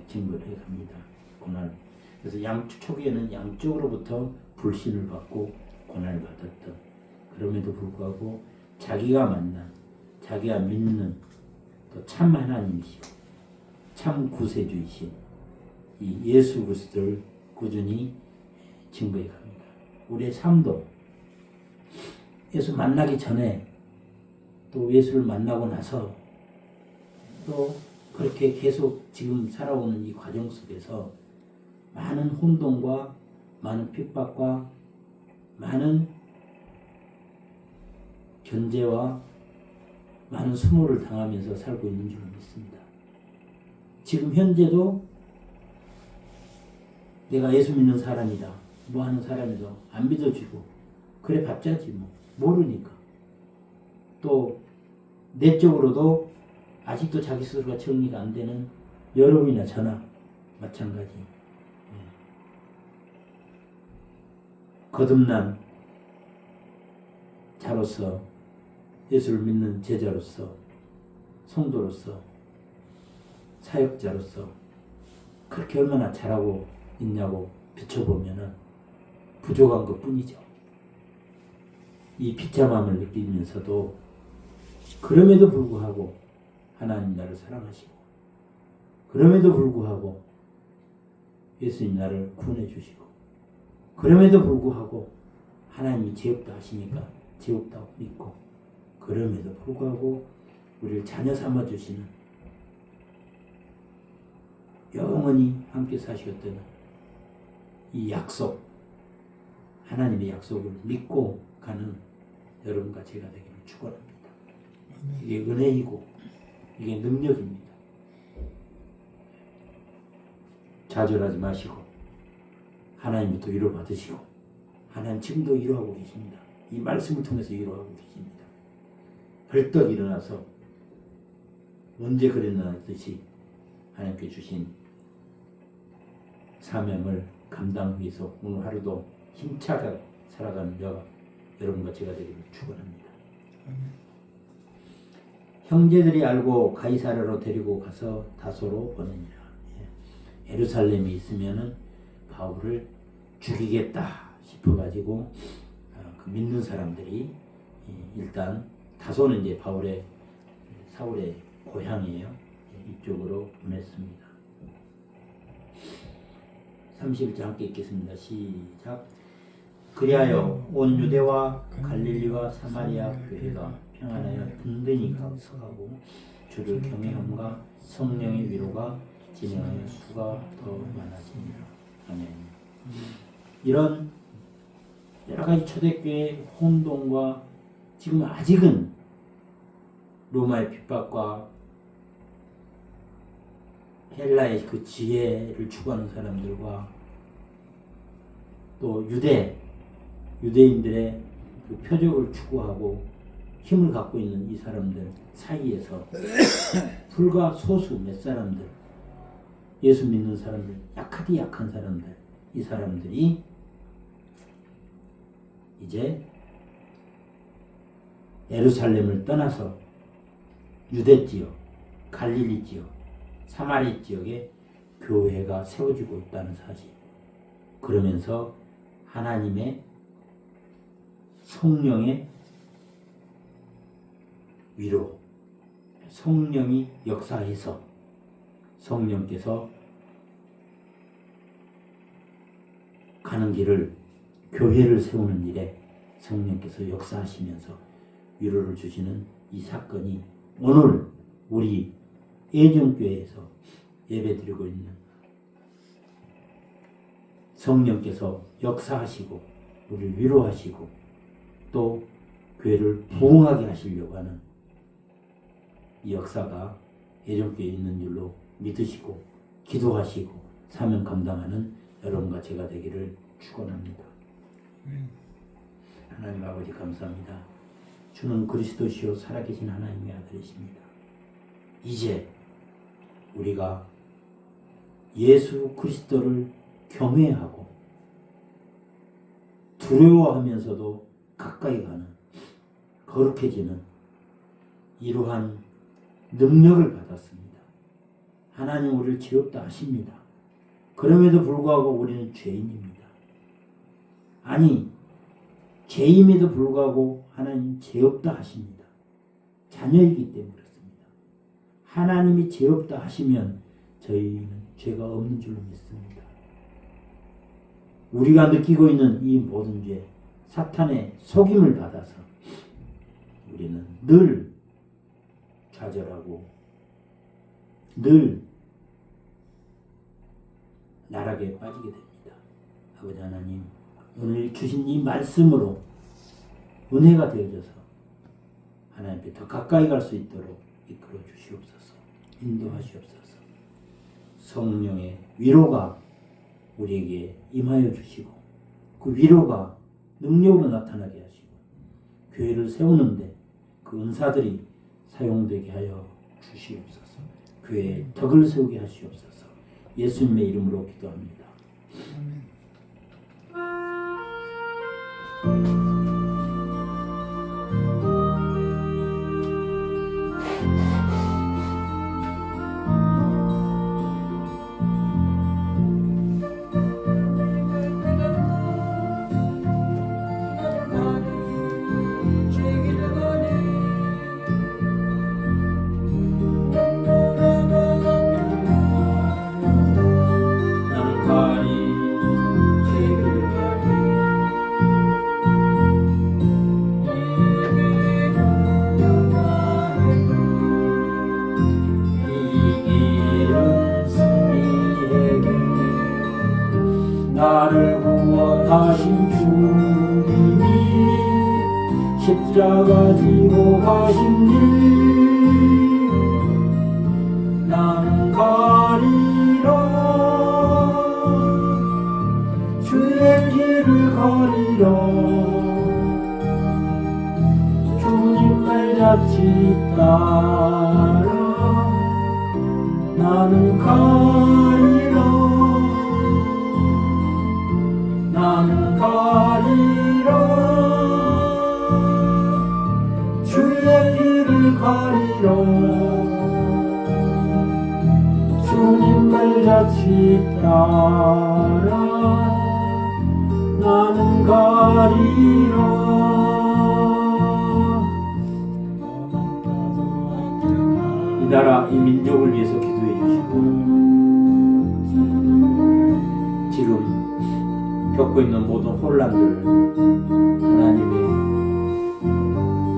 증거를 해갑니다. 고난. 그래서 초기에는 양쪽으로부터 불신을 받고 고난을 받았던, 그럼에도 불구하고 자기가 만난, 자기가 믿는 또 참 하나님이시고 참 구세주이신 이 예수 그리스도를 꾸준히 증거해 갑니다. 우리의 삶도 예수 만나기 전에 또 예수를 만나고 나서 또 그렇게 계속 지금 살아오는 이 과정 속에서 많은 혼동과 많은 핍박과 많은 견제와 많은 수모를 당하면서 살고 있는 줄 믿습니다. 지금 현재도 내가 예수 믿는 사람이다, 뭐 하는 사람이다, 안 믿어주고 그래 봤자지 뭐 모르니까. 또 내적으로도 아직도 자기 스스로가 정리가 안 되는 여러분이나 저나 마찬가지. 거듭난 자로서, 예수를 믿는 제자로서, 성도로서, 사역자로서 그렇게 얼마나 잘하고 있냐고 비춰보면은 부족한 것 뿐이죠. 이 비참함을 느끼면서도 그럼에도 불구하고 하나님 나를 사랑하시고 그럼에도 불구하고 예수님 나를 구원해 주시고, 그럼에도 불구하고 하나님이 죄 없다 하시니까 죄 없다고 믿고, 그럼에도 불구하고 우리를 자녀 삼아 주시는, 영원히 함께 사시겠다는 이 약속, 하나님의 약속을 믿고 가는 여러분과 제가 되기를 축원합니다. 이게 은혜이고 이게 능력입니다. 좌절하지 마시고 하나님부터 위로 받으시고, 하나님 지금도 위로하고 계십니다. 이 말씀을 통해서 위로하고 계십니다. 벌떡 일어나서 언제 그랬나듯이 하나님께 주신 사명을 감당하기 위해서 오늘 하루도 힘차게 살아가는 여러분과 제가 되기를 축원합니다. 형제들이 알고 가이사랴로 데리고 가서 다소로 보내니라. 예루살렘에 있으면은 바울을 죽이겠다 싶어가지고 그 믿는 사람들이 일단 다소는 이제 사울의 고향이에요. 이쪽으로 보냈습니다. 31장 함께 읽겠습니다. 시작. 그리하여 온 유대와 갈릴리와 사마리아 교회가 평안하여 든든히 서가고 주를 경외함과 성령의 위로가 진행하여 수가 더 많아집니다. 아멘. 이런 여러 가지 초대교회 혼동과 지금 아직은 로마의 핍박과 헬라의 그 지혜를 추구하는 사람들과 또 유대인들의 그 표적을 추구하고 힘을 갖고 있는 이 사람들 사이에서 불과 소수 몇 사람들, 예수 믿는 사람들, 약하디 약한 사람들, 이 사람들이 이제 예루살렘을 떠나서 유대 지역, 갈릴리 지역, 사마리 지역에 교회가 세워지고 있다는 사실. 그러면서 하나님의 성령의 위로, 성령이 역사해서 성령께서 가는 길을, 교회를 세우는 일에 성령께서 역사하시면서 위로를 주시는 이 사건이 오늘 우리 애정교회에서 예배드리고 있는 성령께서 역사하시고 우리를 위로하시고 또 교회를 부흥하게 하시려고 하는 이 역사가 애정교회에 있는 줄로 믿으시고 기도하시고 사명 감당하는 여러분과 제가 되기를 축원합니다. 하나님 아버지 감사합니다. 주는 그리스도시요 살아계신 하나님의 아들이십니다. 이제 우리가 예수 그리스도를 경외하고 두려워하면서도 가까이 가는 거룩해지는 이러한 능력을 받았습니다. 하나님 우리를 죄 없다 하십니다. 그럼에도 불구하고 우리는 죄인입니다. 아니 죄임에도 불구하고 하나님 죄 없다 하십니다. 자녀이기 때문에 그렇습니다. 하나님이 죄 없다 하시면 저희는 죄가 없는 줄로 믿습니다. 우리가 느끼고 있는 이 모든 죄, 사탄의 속임을 받아서 우리는 늘 좌절하고 늘 나락에 빠지게 됩니다. 아버지 하나님, 오늘 주신 이 말씀으로 은혜가 되어져서 하나님께 더 가까이 갈 수 있도록 이끌어 주시옵소서. 인도하시옵소서. 성령의 위로가 우리에게 임하여 주시고 그 위로가 능력으로 나타나게 하시고 교회를 세우는데 그 은사들이 사용되게 하여 주시옵소서. 교회에 덕을 세우게 하시옵소서. 예수님의 이름으로 기도합니다. 아멘. 사랑하신 주님이 십자가 지고 가신 길 나는 가리라 주의 길을 가리라 주님을 잡지 따라 나는 가리라 나는 가리라 주의 길을 가리라 주님을 잡지 따라 나는 가리라 이 나라 이 민족을 위해서 기도해 주시고 지금 겪고 있는 모든 혼란들을 하나님의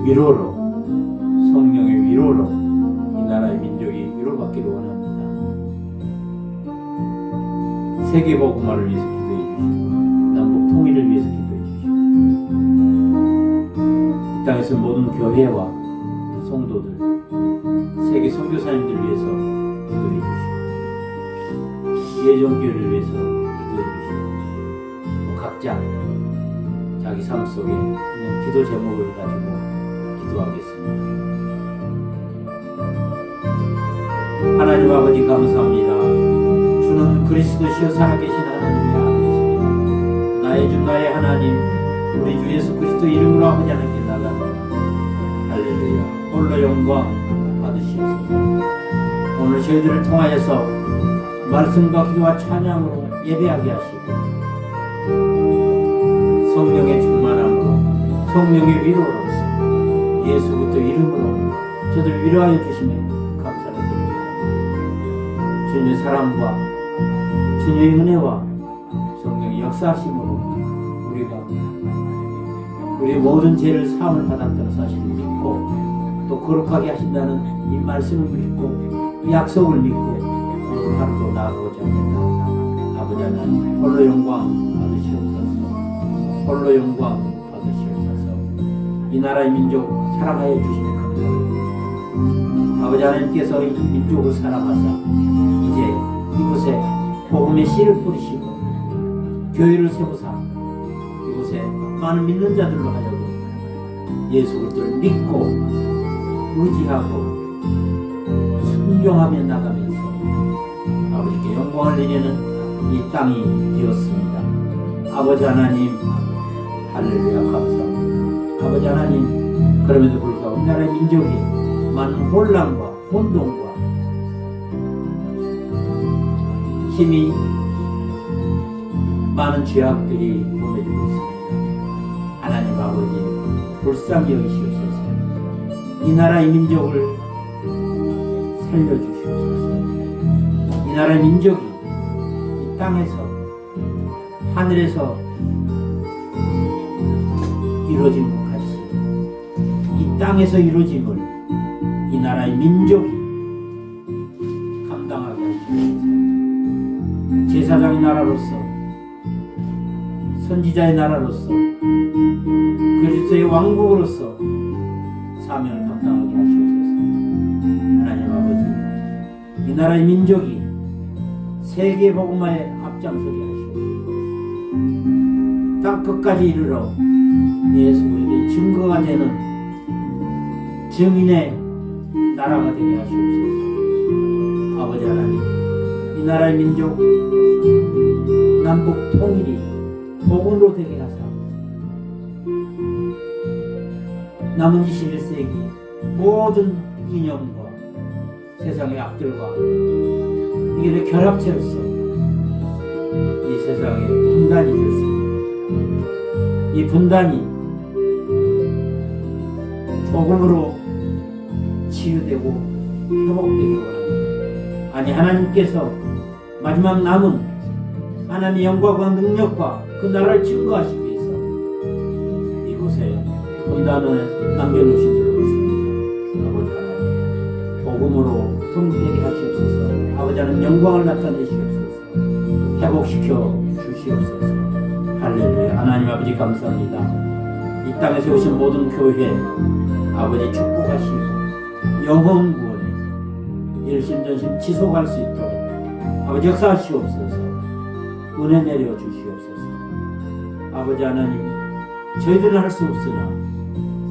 위로로 성령의 위로로 이 나라의 민족이 위로받기를 원합니다. 세계 복음화를 위해서 기도해 주시고 남북 통일을 위해서 기도해 주시고 이 땅에서 모든 교회와 성도들 세계 선교사님들 위해서 기도해 주시고 예정교회를 위해서 기도해 주시고 각자 자기 삶 속에 있는 기도 제목을 가지고 기도하겠습니다. 하나님 아버지 감사합니다. 주는 그리스도시여 살아계신 하나님의 아들이시며 나의 주 나의 하나님 우리 주 예수 그리스도 이름으로 아버지 하나님께 나갑니다. 할렐루야. 홀로 영광 받으시옵소서. 오늘 저희들을 통하여서 말씀과 기도와 찬양으로 예배하게 하시고 성령의 충만함으로 성령의 위로로서 예수 그리스도 이름으로 저들 위로하여 주시며 감사를 드립니다. 주님의 사랑과 주님의 은혜와 성령의 역사하심으로 우리가 우리의 모든 죄를 사함을 받았다는 사실을 믿고 또 거룩하게 하신다는 이 말씀을 믿고 이 약속을 믿고 오늘 하루도 나아가고자 합니다. 아버지 하나님 홀로 영광 받으시옵소서. 홀로 영광 받으시옵소서. 이 나라의 민족 사랑하여 주시니 감사합니다. 아버지 하나님께서 이 민족을 사랑하사 이제 이곳에 복음의 씨를 뿌리시고 교회를 세우사 이곳에 많은 믿는 자들로 하여금 예수 그리스도를 믿고 의지하고 순종하며 나가면서 아버지께 영광을 드리는 이 땅이 되었습니다. 아버지 하나님 할렐루야 감사합니다. 아버지 하나님 그럼에도 불구하고 우리나라의 민족이 많은 혼란과 혼동과 힘이 많은 죄악들이 범해지고 있습니다. 하나님 아버지 불쌍히 여기시옵소서. 이 나라의 민족을 살려주시옵소서. 이 나라의 민족이 이 땅에서 하늘에서 이루어진 것 같이 이 땅에서 이루어짐을 이 나라의 민족이 감당하게 하시옵소서. 제사장의 나라로서 선지자의 나라로서 그리스도의 왕국으로서 사명을 감당하게 하시옵소서. 하나님 아버지 이 나라의 민족이 세계 복음화에 앞장서게 하시옵소서. 땅 끝까지 이르러 예수 그리스도의 증거가 되는 증인의 나라가 되게 하시옵소서. 아버지 하나님 이 나라의 민족 남북 통일이 복음으로 되게 하사 남은 21세기 모든 이념과 세상의 악들과 이게 결합체로서 이 세상에 분단이 되었습니다. 이 분단이 복음으로 치유되고 회복되기 원합니다. 아니 하나님께서 마지막 남은 하나님의 영광과 능력과 그 나라를 증거하시기 위해서 이곳에 분단을 남겨놓으신 줄로 믿습니다. 아버지 하나님 복음으로 통일되게 하시옵소서. 아버지 하나님 영광을 나타내시옵소서. 회복시켜 주시옵소서. 할렐루야. 하나님 아버지 감사합니다. 이 땅에 세우신 모든 교회 아버지 축복하시고 영혼 구원에 일심전심 지속할 수 있도록 아버지 역사하시옵소서. 은혜 내려 주시옵소서. 아버지 하나님, 저희들은 할 수 없으나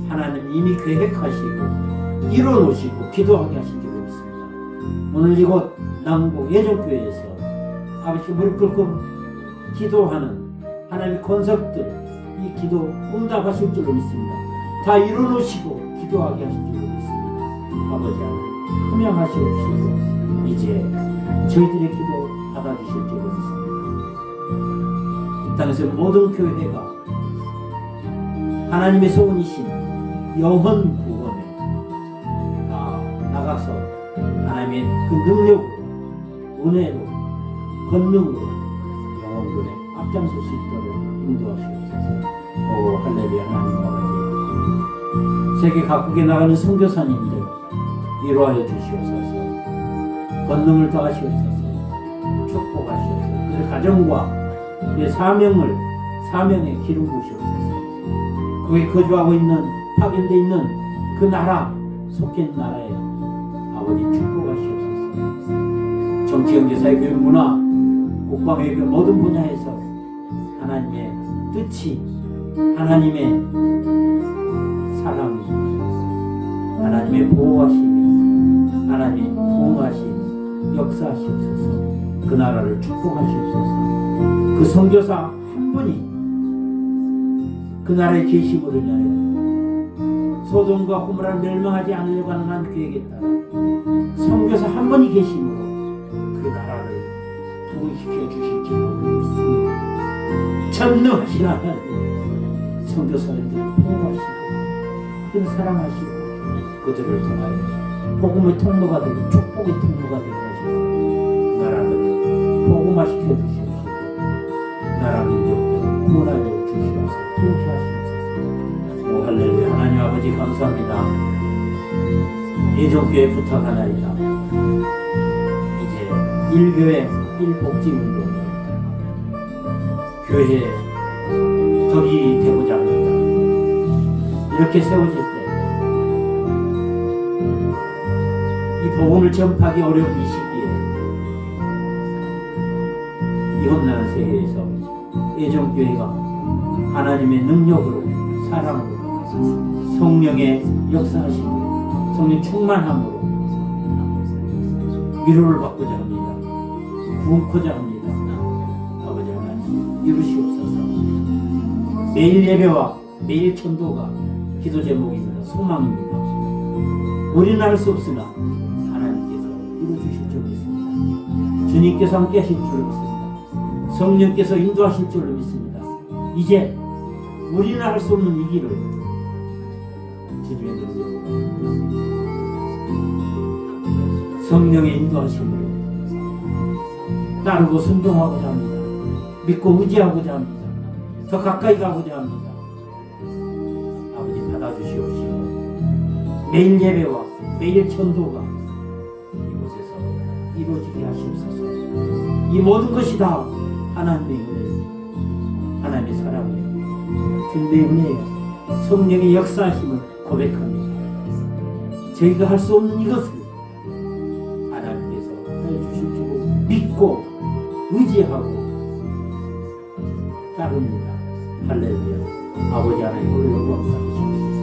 하나님 이미 계획하시고 이뤄놓으시고 기도하게 하신 줄 믿습니다. 오늘 이곳 남국 예정교회에서 아버지 무릎 꿇고 기도하는 하나님의 권석들 이 기도 응답하실 줄로 믿습니다. 다 이뤄놓으시고 기도하게 하신 줄로 믿습니다. 아버지 하나님 흠양하시옵시고 이제 저희들의 기도 받아주실 줄로 믿습니다. 이 땅에서 모든 교회가 하나님의 소원이신 영혼 구원에 다 나가서 하나님의 그 능력으로 은혜로 권능으로 영혼 구원에 앞장설 수 있도록 인도하시옵소서. 오 할렐루야. 하나님 아버지, 세계 각국에 나가는 선교사님들 위로하여 주시옵소서. 권능을 더하시옵소서. 축복하시옵소서. 그의 가정과 그의 사명에 기름 부으시옵소서. 그에 거주하고 있는 파견되어 있는 그 나라 속해 있는 나라에 아버지 축복하시옵소서. 정치, 경제, 사회, 교육, 문화, 국방, 외교 모든 분야에서 하나님의 뜻이 하나님의 사랑이 하나님의 보호하심이 하나님의 부흥하심이 역사하시옵소서. 그 나라를 축복하시옵소서. 그 선교사 한 분이 그 나라의 계시물을 위하여 소돔과 고모라를 멸망하지 않으려고 하는 하나님 계획에 따라 선교사 한 분이 계심으로 그 나라를 부흥시켜 주실 줄로 믿습니다. 전능하신 하나님 선교사님들을 보호하시고 그들을 사랑하시고 그들을 통하여 복음의 통로가 되고 축복의 통로가 되게 하시고 나라를 복음화시켜 주시옵시고 나라 민족들을 구원하여 주시옵소서. 통치하시옵소서. 오 할렐루야. 하나님 아버지 감사합니다. 예정교회 부탁하나이다. 이제 1교회 1복지운동 교회 덕이 되고자 합니다. 이렇게 세워질 때 이 복음을 전파하기 어려운 이 시기에 이 험난한 세계에서 예정교회가 하나님의 능력으로 사랑으로 성령의 역사하심으로 성령 충만함으로 위로를 받고자 합니다. 부흥코자 합니다. 아버지 하나님 이루시옵소서. 매일 예배와 매일 천도가 기도 제목입니다. 소망입니다. 우리는 할 수 없으나 하나님께서 이루어주실 줄 믿습니다. 주님께서 함께 하실 줄 믿습니다. 성령께서 인도하실 줄로 믿습니다. 이제 우리는 할 수 없는 이 길을 주님의 능력으로 성령의 인도하심으로 따르고 순종하고자 합니다. 믿고 의지하고자 합니다. 더 가까이 가고자 합니다. 아버지 받아주시옵시고 매일 예배와 매일 천도가 이곳에서 이루어지게 하시옵소서. 이 모든 것이 다 하나님의 은혜, 하나님의 사랑이에요. 주님의 은혜예요. 성령의 역사하심을 고백합니다. 저희가 할 수 없는 이것을 하나님께서 해주실 줄 믿고 의지하고 따릅니다. 할렐루야. 아버지 하나님 오늘 영광 받으시옵소서.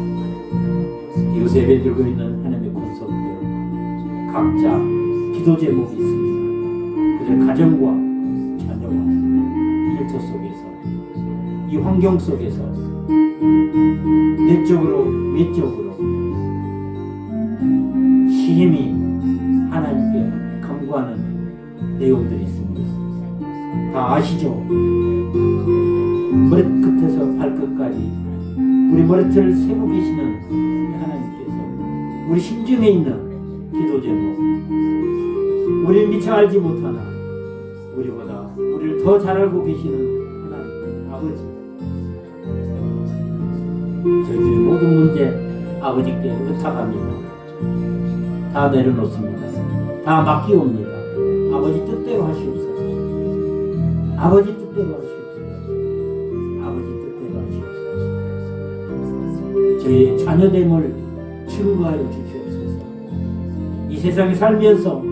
이곳에 예배드리고 있는 하나님의 권속들 각자 기도 제목이 있습니다. 그들 가정과 자녀와 일터 속에서 이 환경 속에서 내적으로 외적으로 심히 하나님께 간구하는 내용들이 있습니다. 다 아시죠? 머리끝에서 발끝까지 우리 머리털을 세고 계시는 하나님께서 우리 심중에 있는 기도 제목, 우리는 미처 알지 못하나 우리보다 우리를 더 잘 알고 계시는 하나님 아버지, 저희들의 모든 문제 아버지께 의탁합니다. 다 내려놓습니다. 다 맡기옵니다. 아버지 뜻대로 하시옵소서. 아버지 뜻대로 하시옵소서. 아버지 뜻대로 저희 자녀됨을 증거하여 주시옵소서. 이 세상에 살면서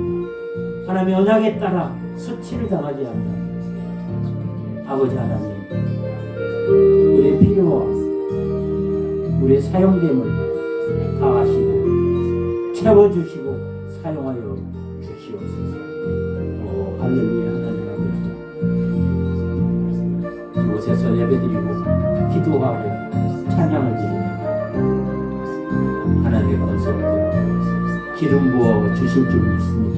하나님의 언약에 따라 수치를 당하지 않는 아버지 하나님, 우리의 필요와 우리의 사용됨을 다 아시고 채워주시고 사용하여 주시옵소서. 할렐루야. 하나님 아버지, 이곳에서 예배드리고 기도하며 찬양을 드리며 하나님의 권속으로 기름 부어 주실 줄 믿습니다.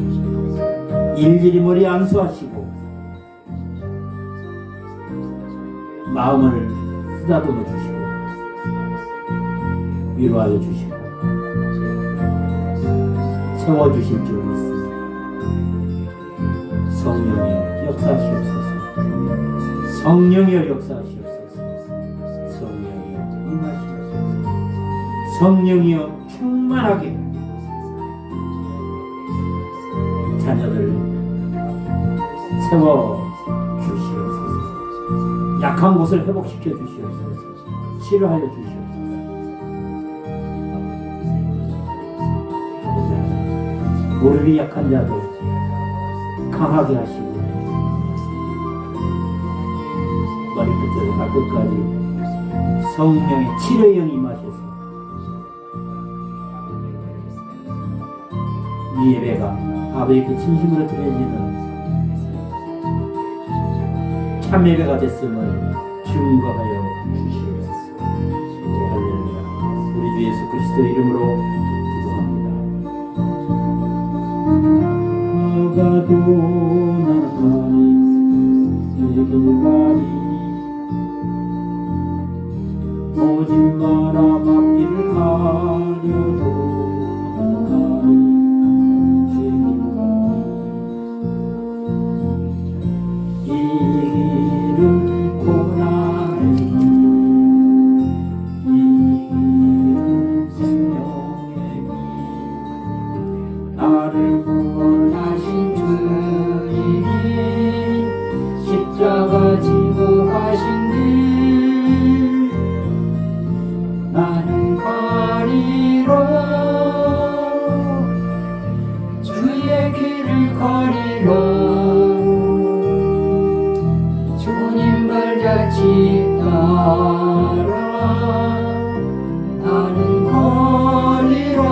일일이 머리 안수하시고 마음을 쓰다듬어 주시고 위로하여 주시고 세워주실 줄 믿습니다. 성령이여 역사하시옵소서. 성령이여 역사하시옵소서. 성령이여 임하시옵소서. 성령이여 충만하게 자녀들 세워 주시옵소서. 약한 곳을 회복시켜 주시옵소서. 치료하여 주시옵소서. 무릎이 약한 자들 강하게 하시고 머리부터 발끝까지 성령의 치료의 영이 임하셔서 이 예배가 아버지께 진심으로 드려지는 참 예배가 됐음을 증거하여 주시옵소서. 할렐루야. 우리 주 예수 그리스도 이름으로 기도합니다. 가도 나가리 내길 가리 오지 마라 막기를 하려도 나가리 제길 가리 이 길은 고난의 길 이 길은 생명의 길 나를 구원하신 주님이 십자가 지고 가신 길 나는 가리로 주의 길을 가리로 주님 발자취 따라 나는 가리로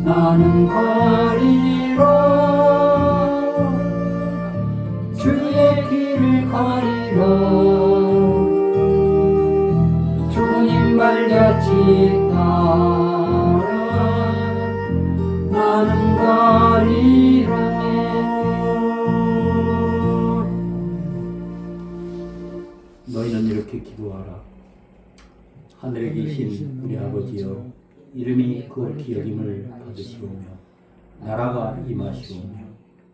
나는 가리로 주의 길을 가리로 주님 발자취 따라 나는 가리로. 너희는 이렇게 기도하라. 하늘에 계신 우리 아버지여, 이름이 거룩히 여김을 받으시오며 나라가 임하시오며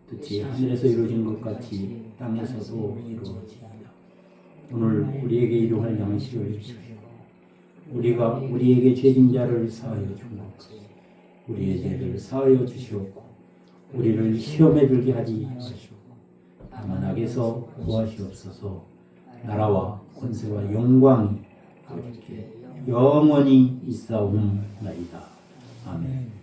뜻이 하늘에서 이루어진 것 같이 땅에서도 이루어지이다. 오늘 우리에게 일용할 양식을 주시고 우리가 우리에게 죄진 자를 사하여 준 것 같이 우리의 죄를 사하여 주시옵고 우리를 시험에 들게 하지 마시고 다만 악에서 구하시옵소서. 나라와 권세와 영광이 아버지께 영원히 있사옵나이다. 아멘.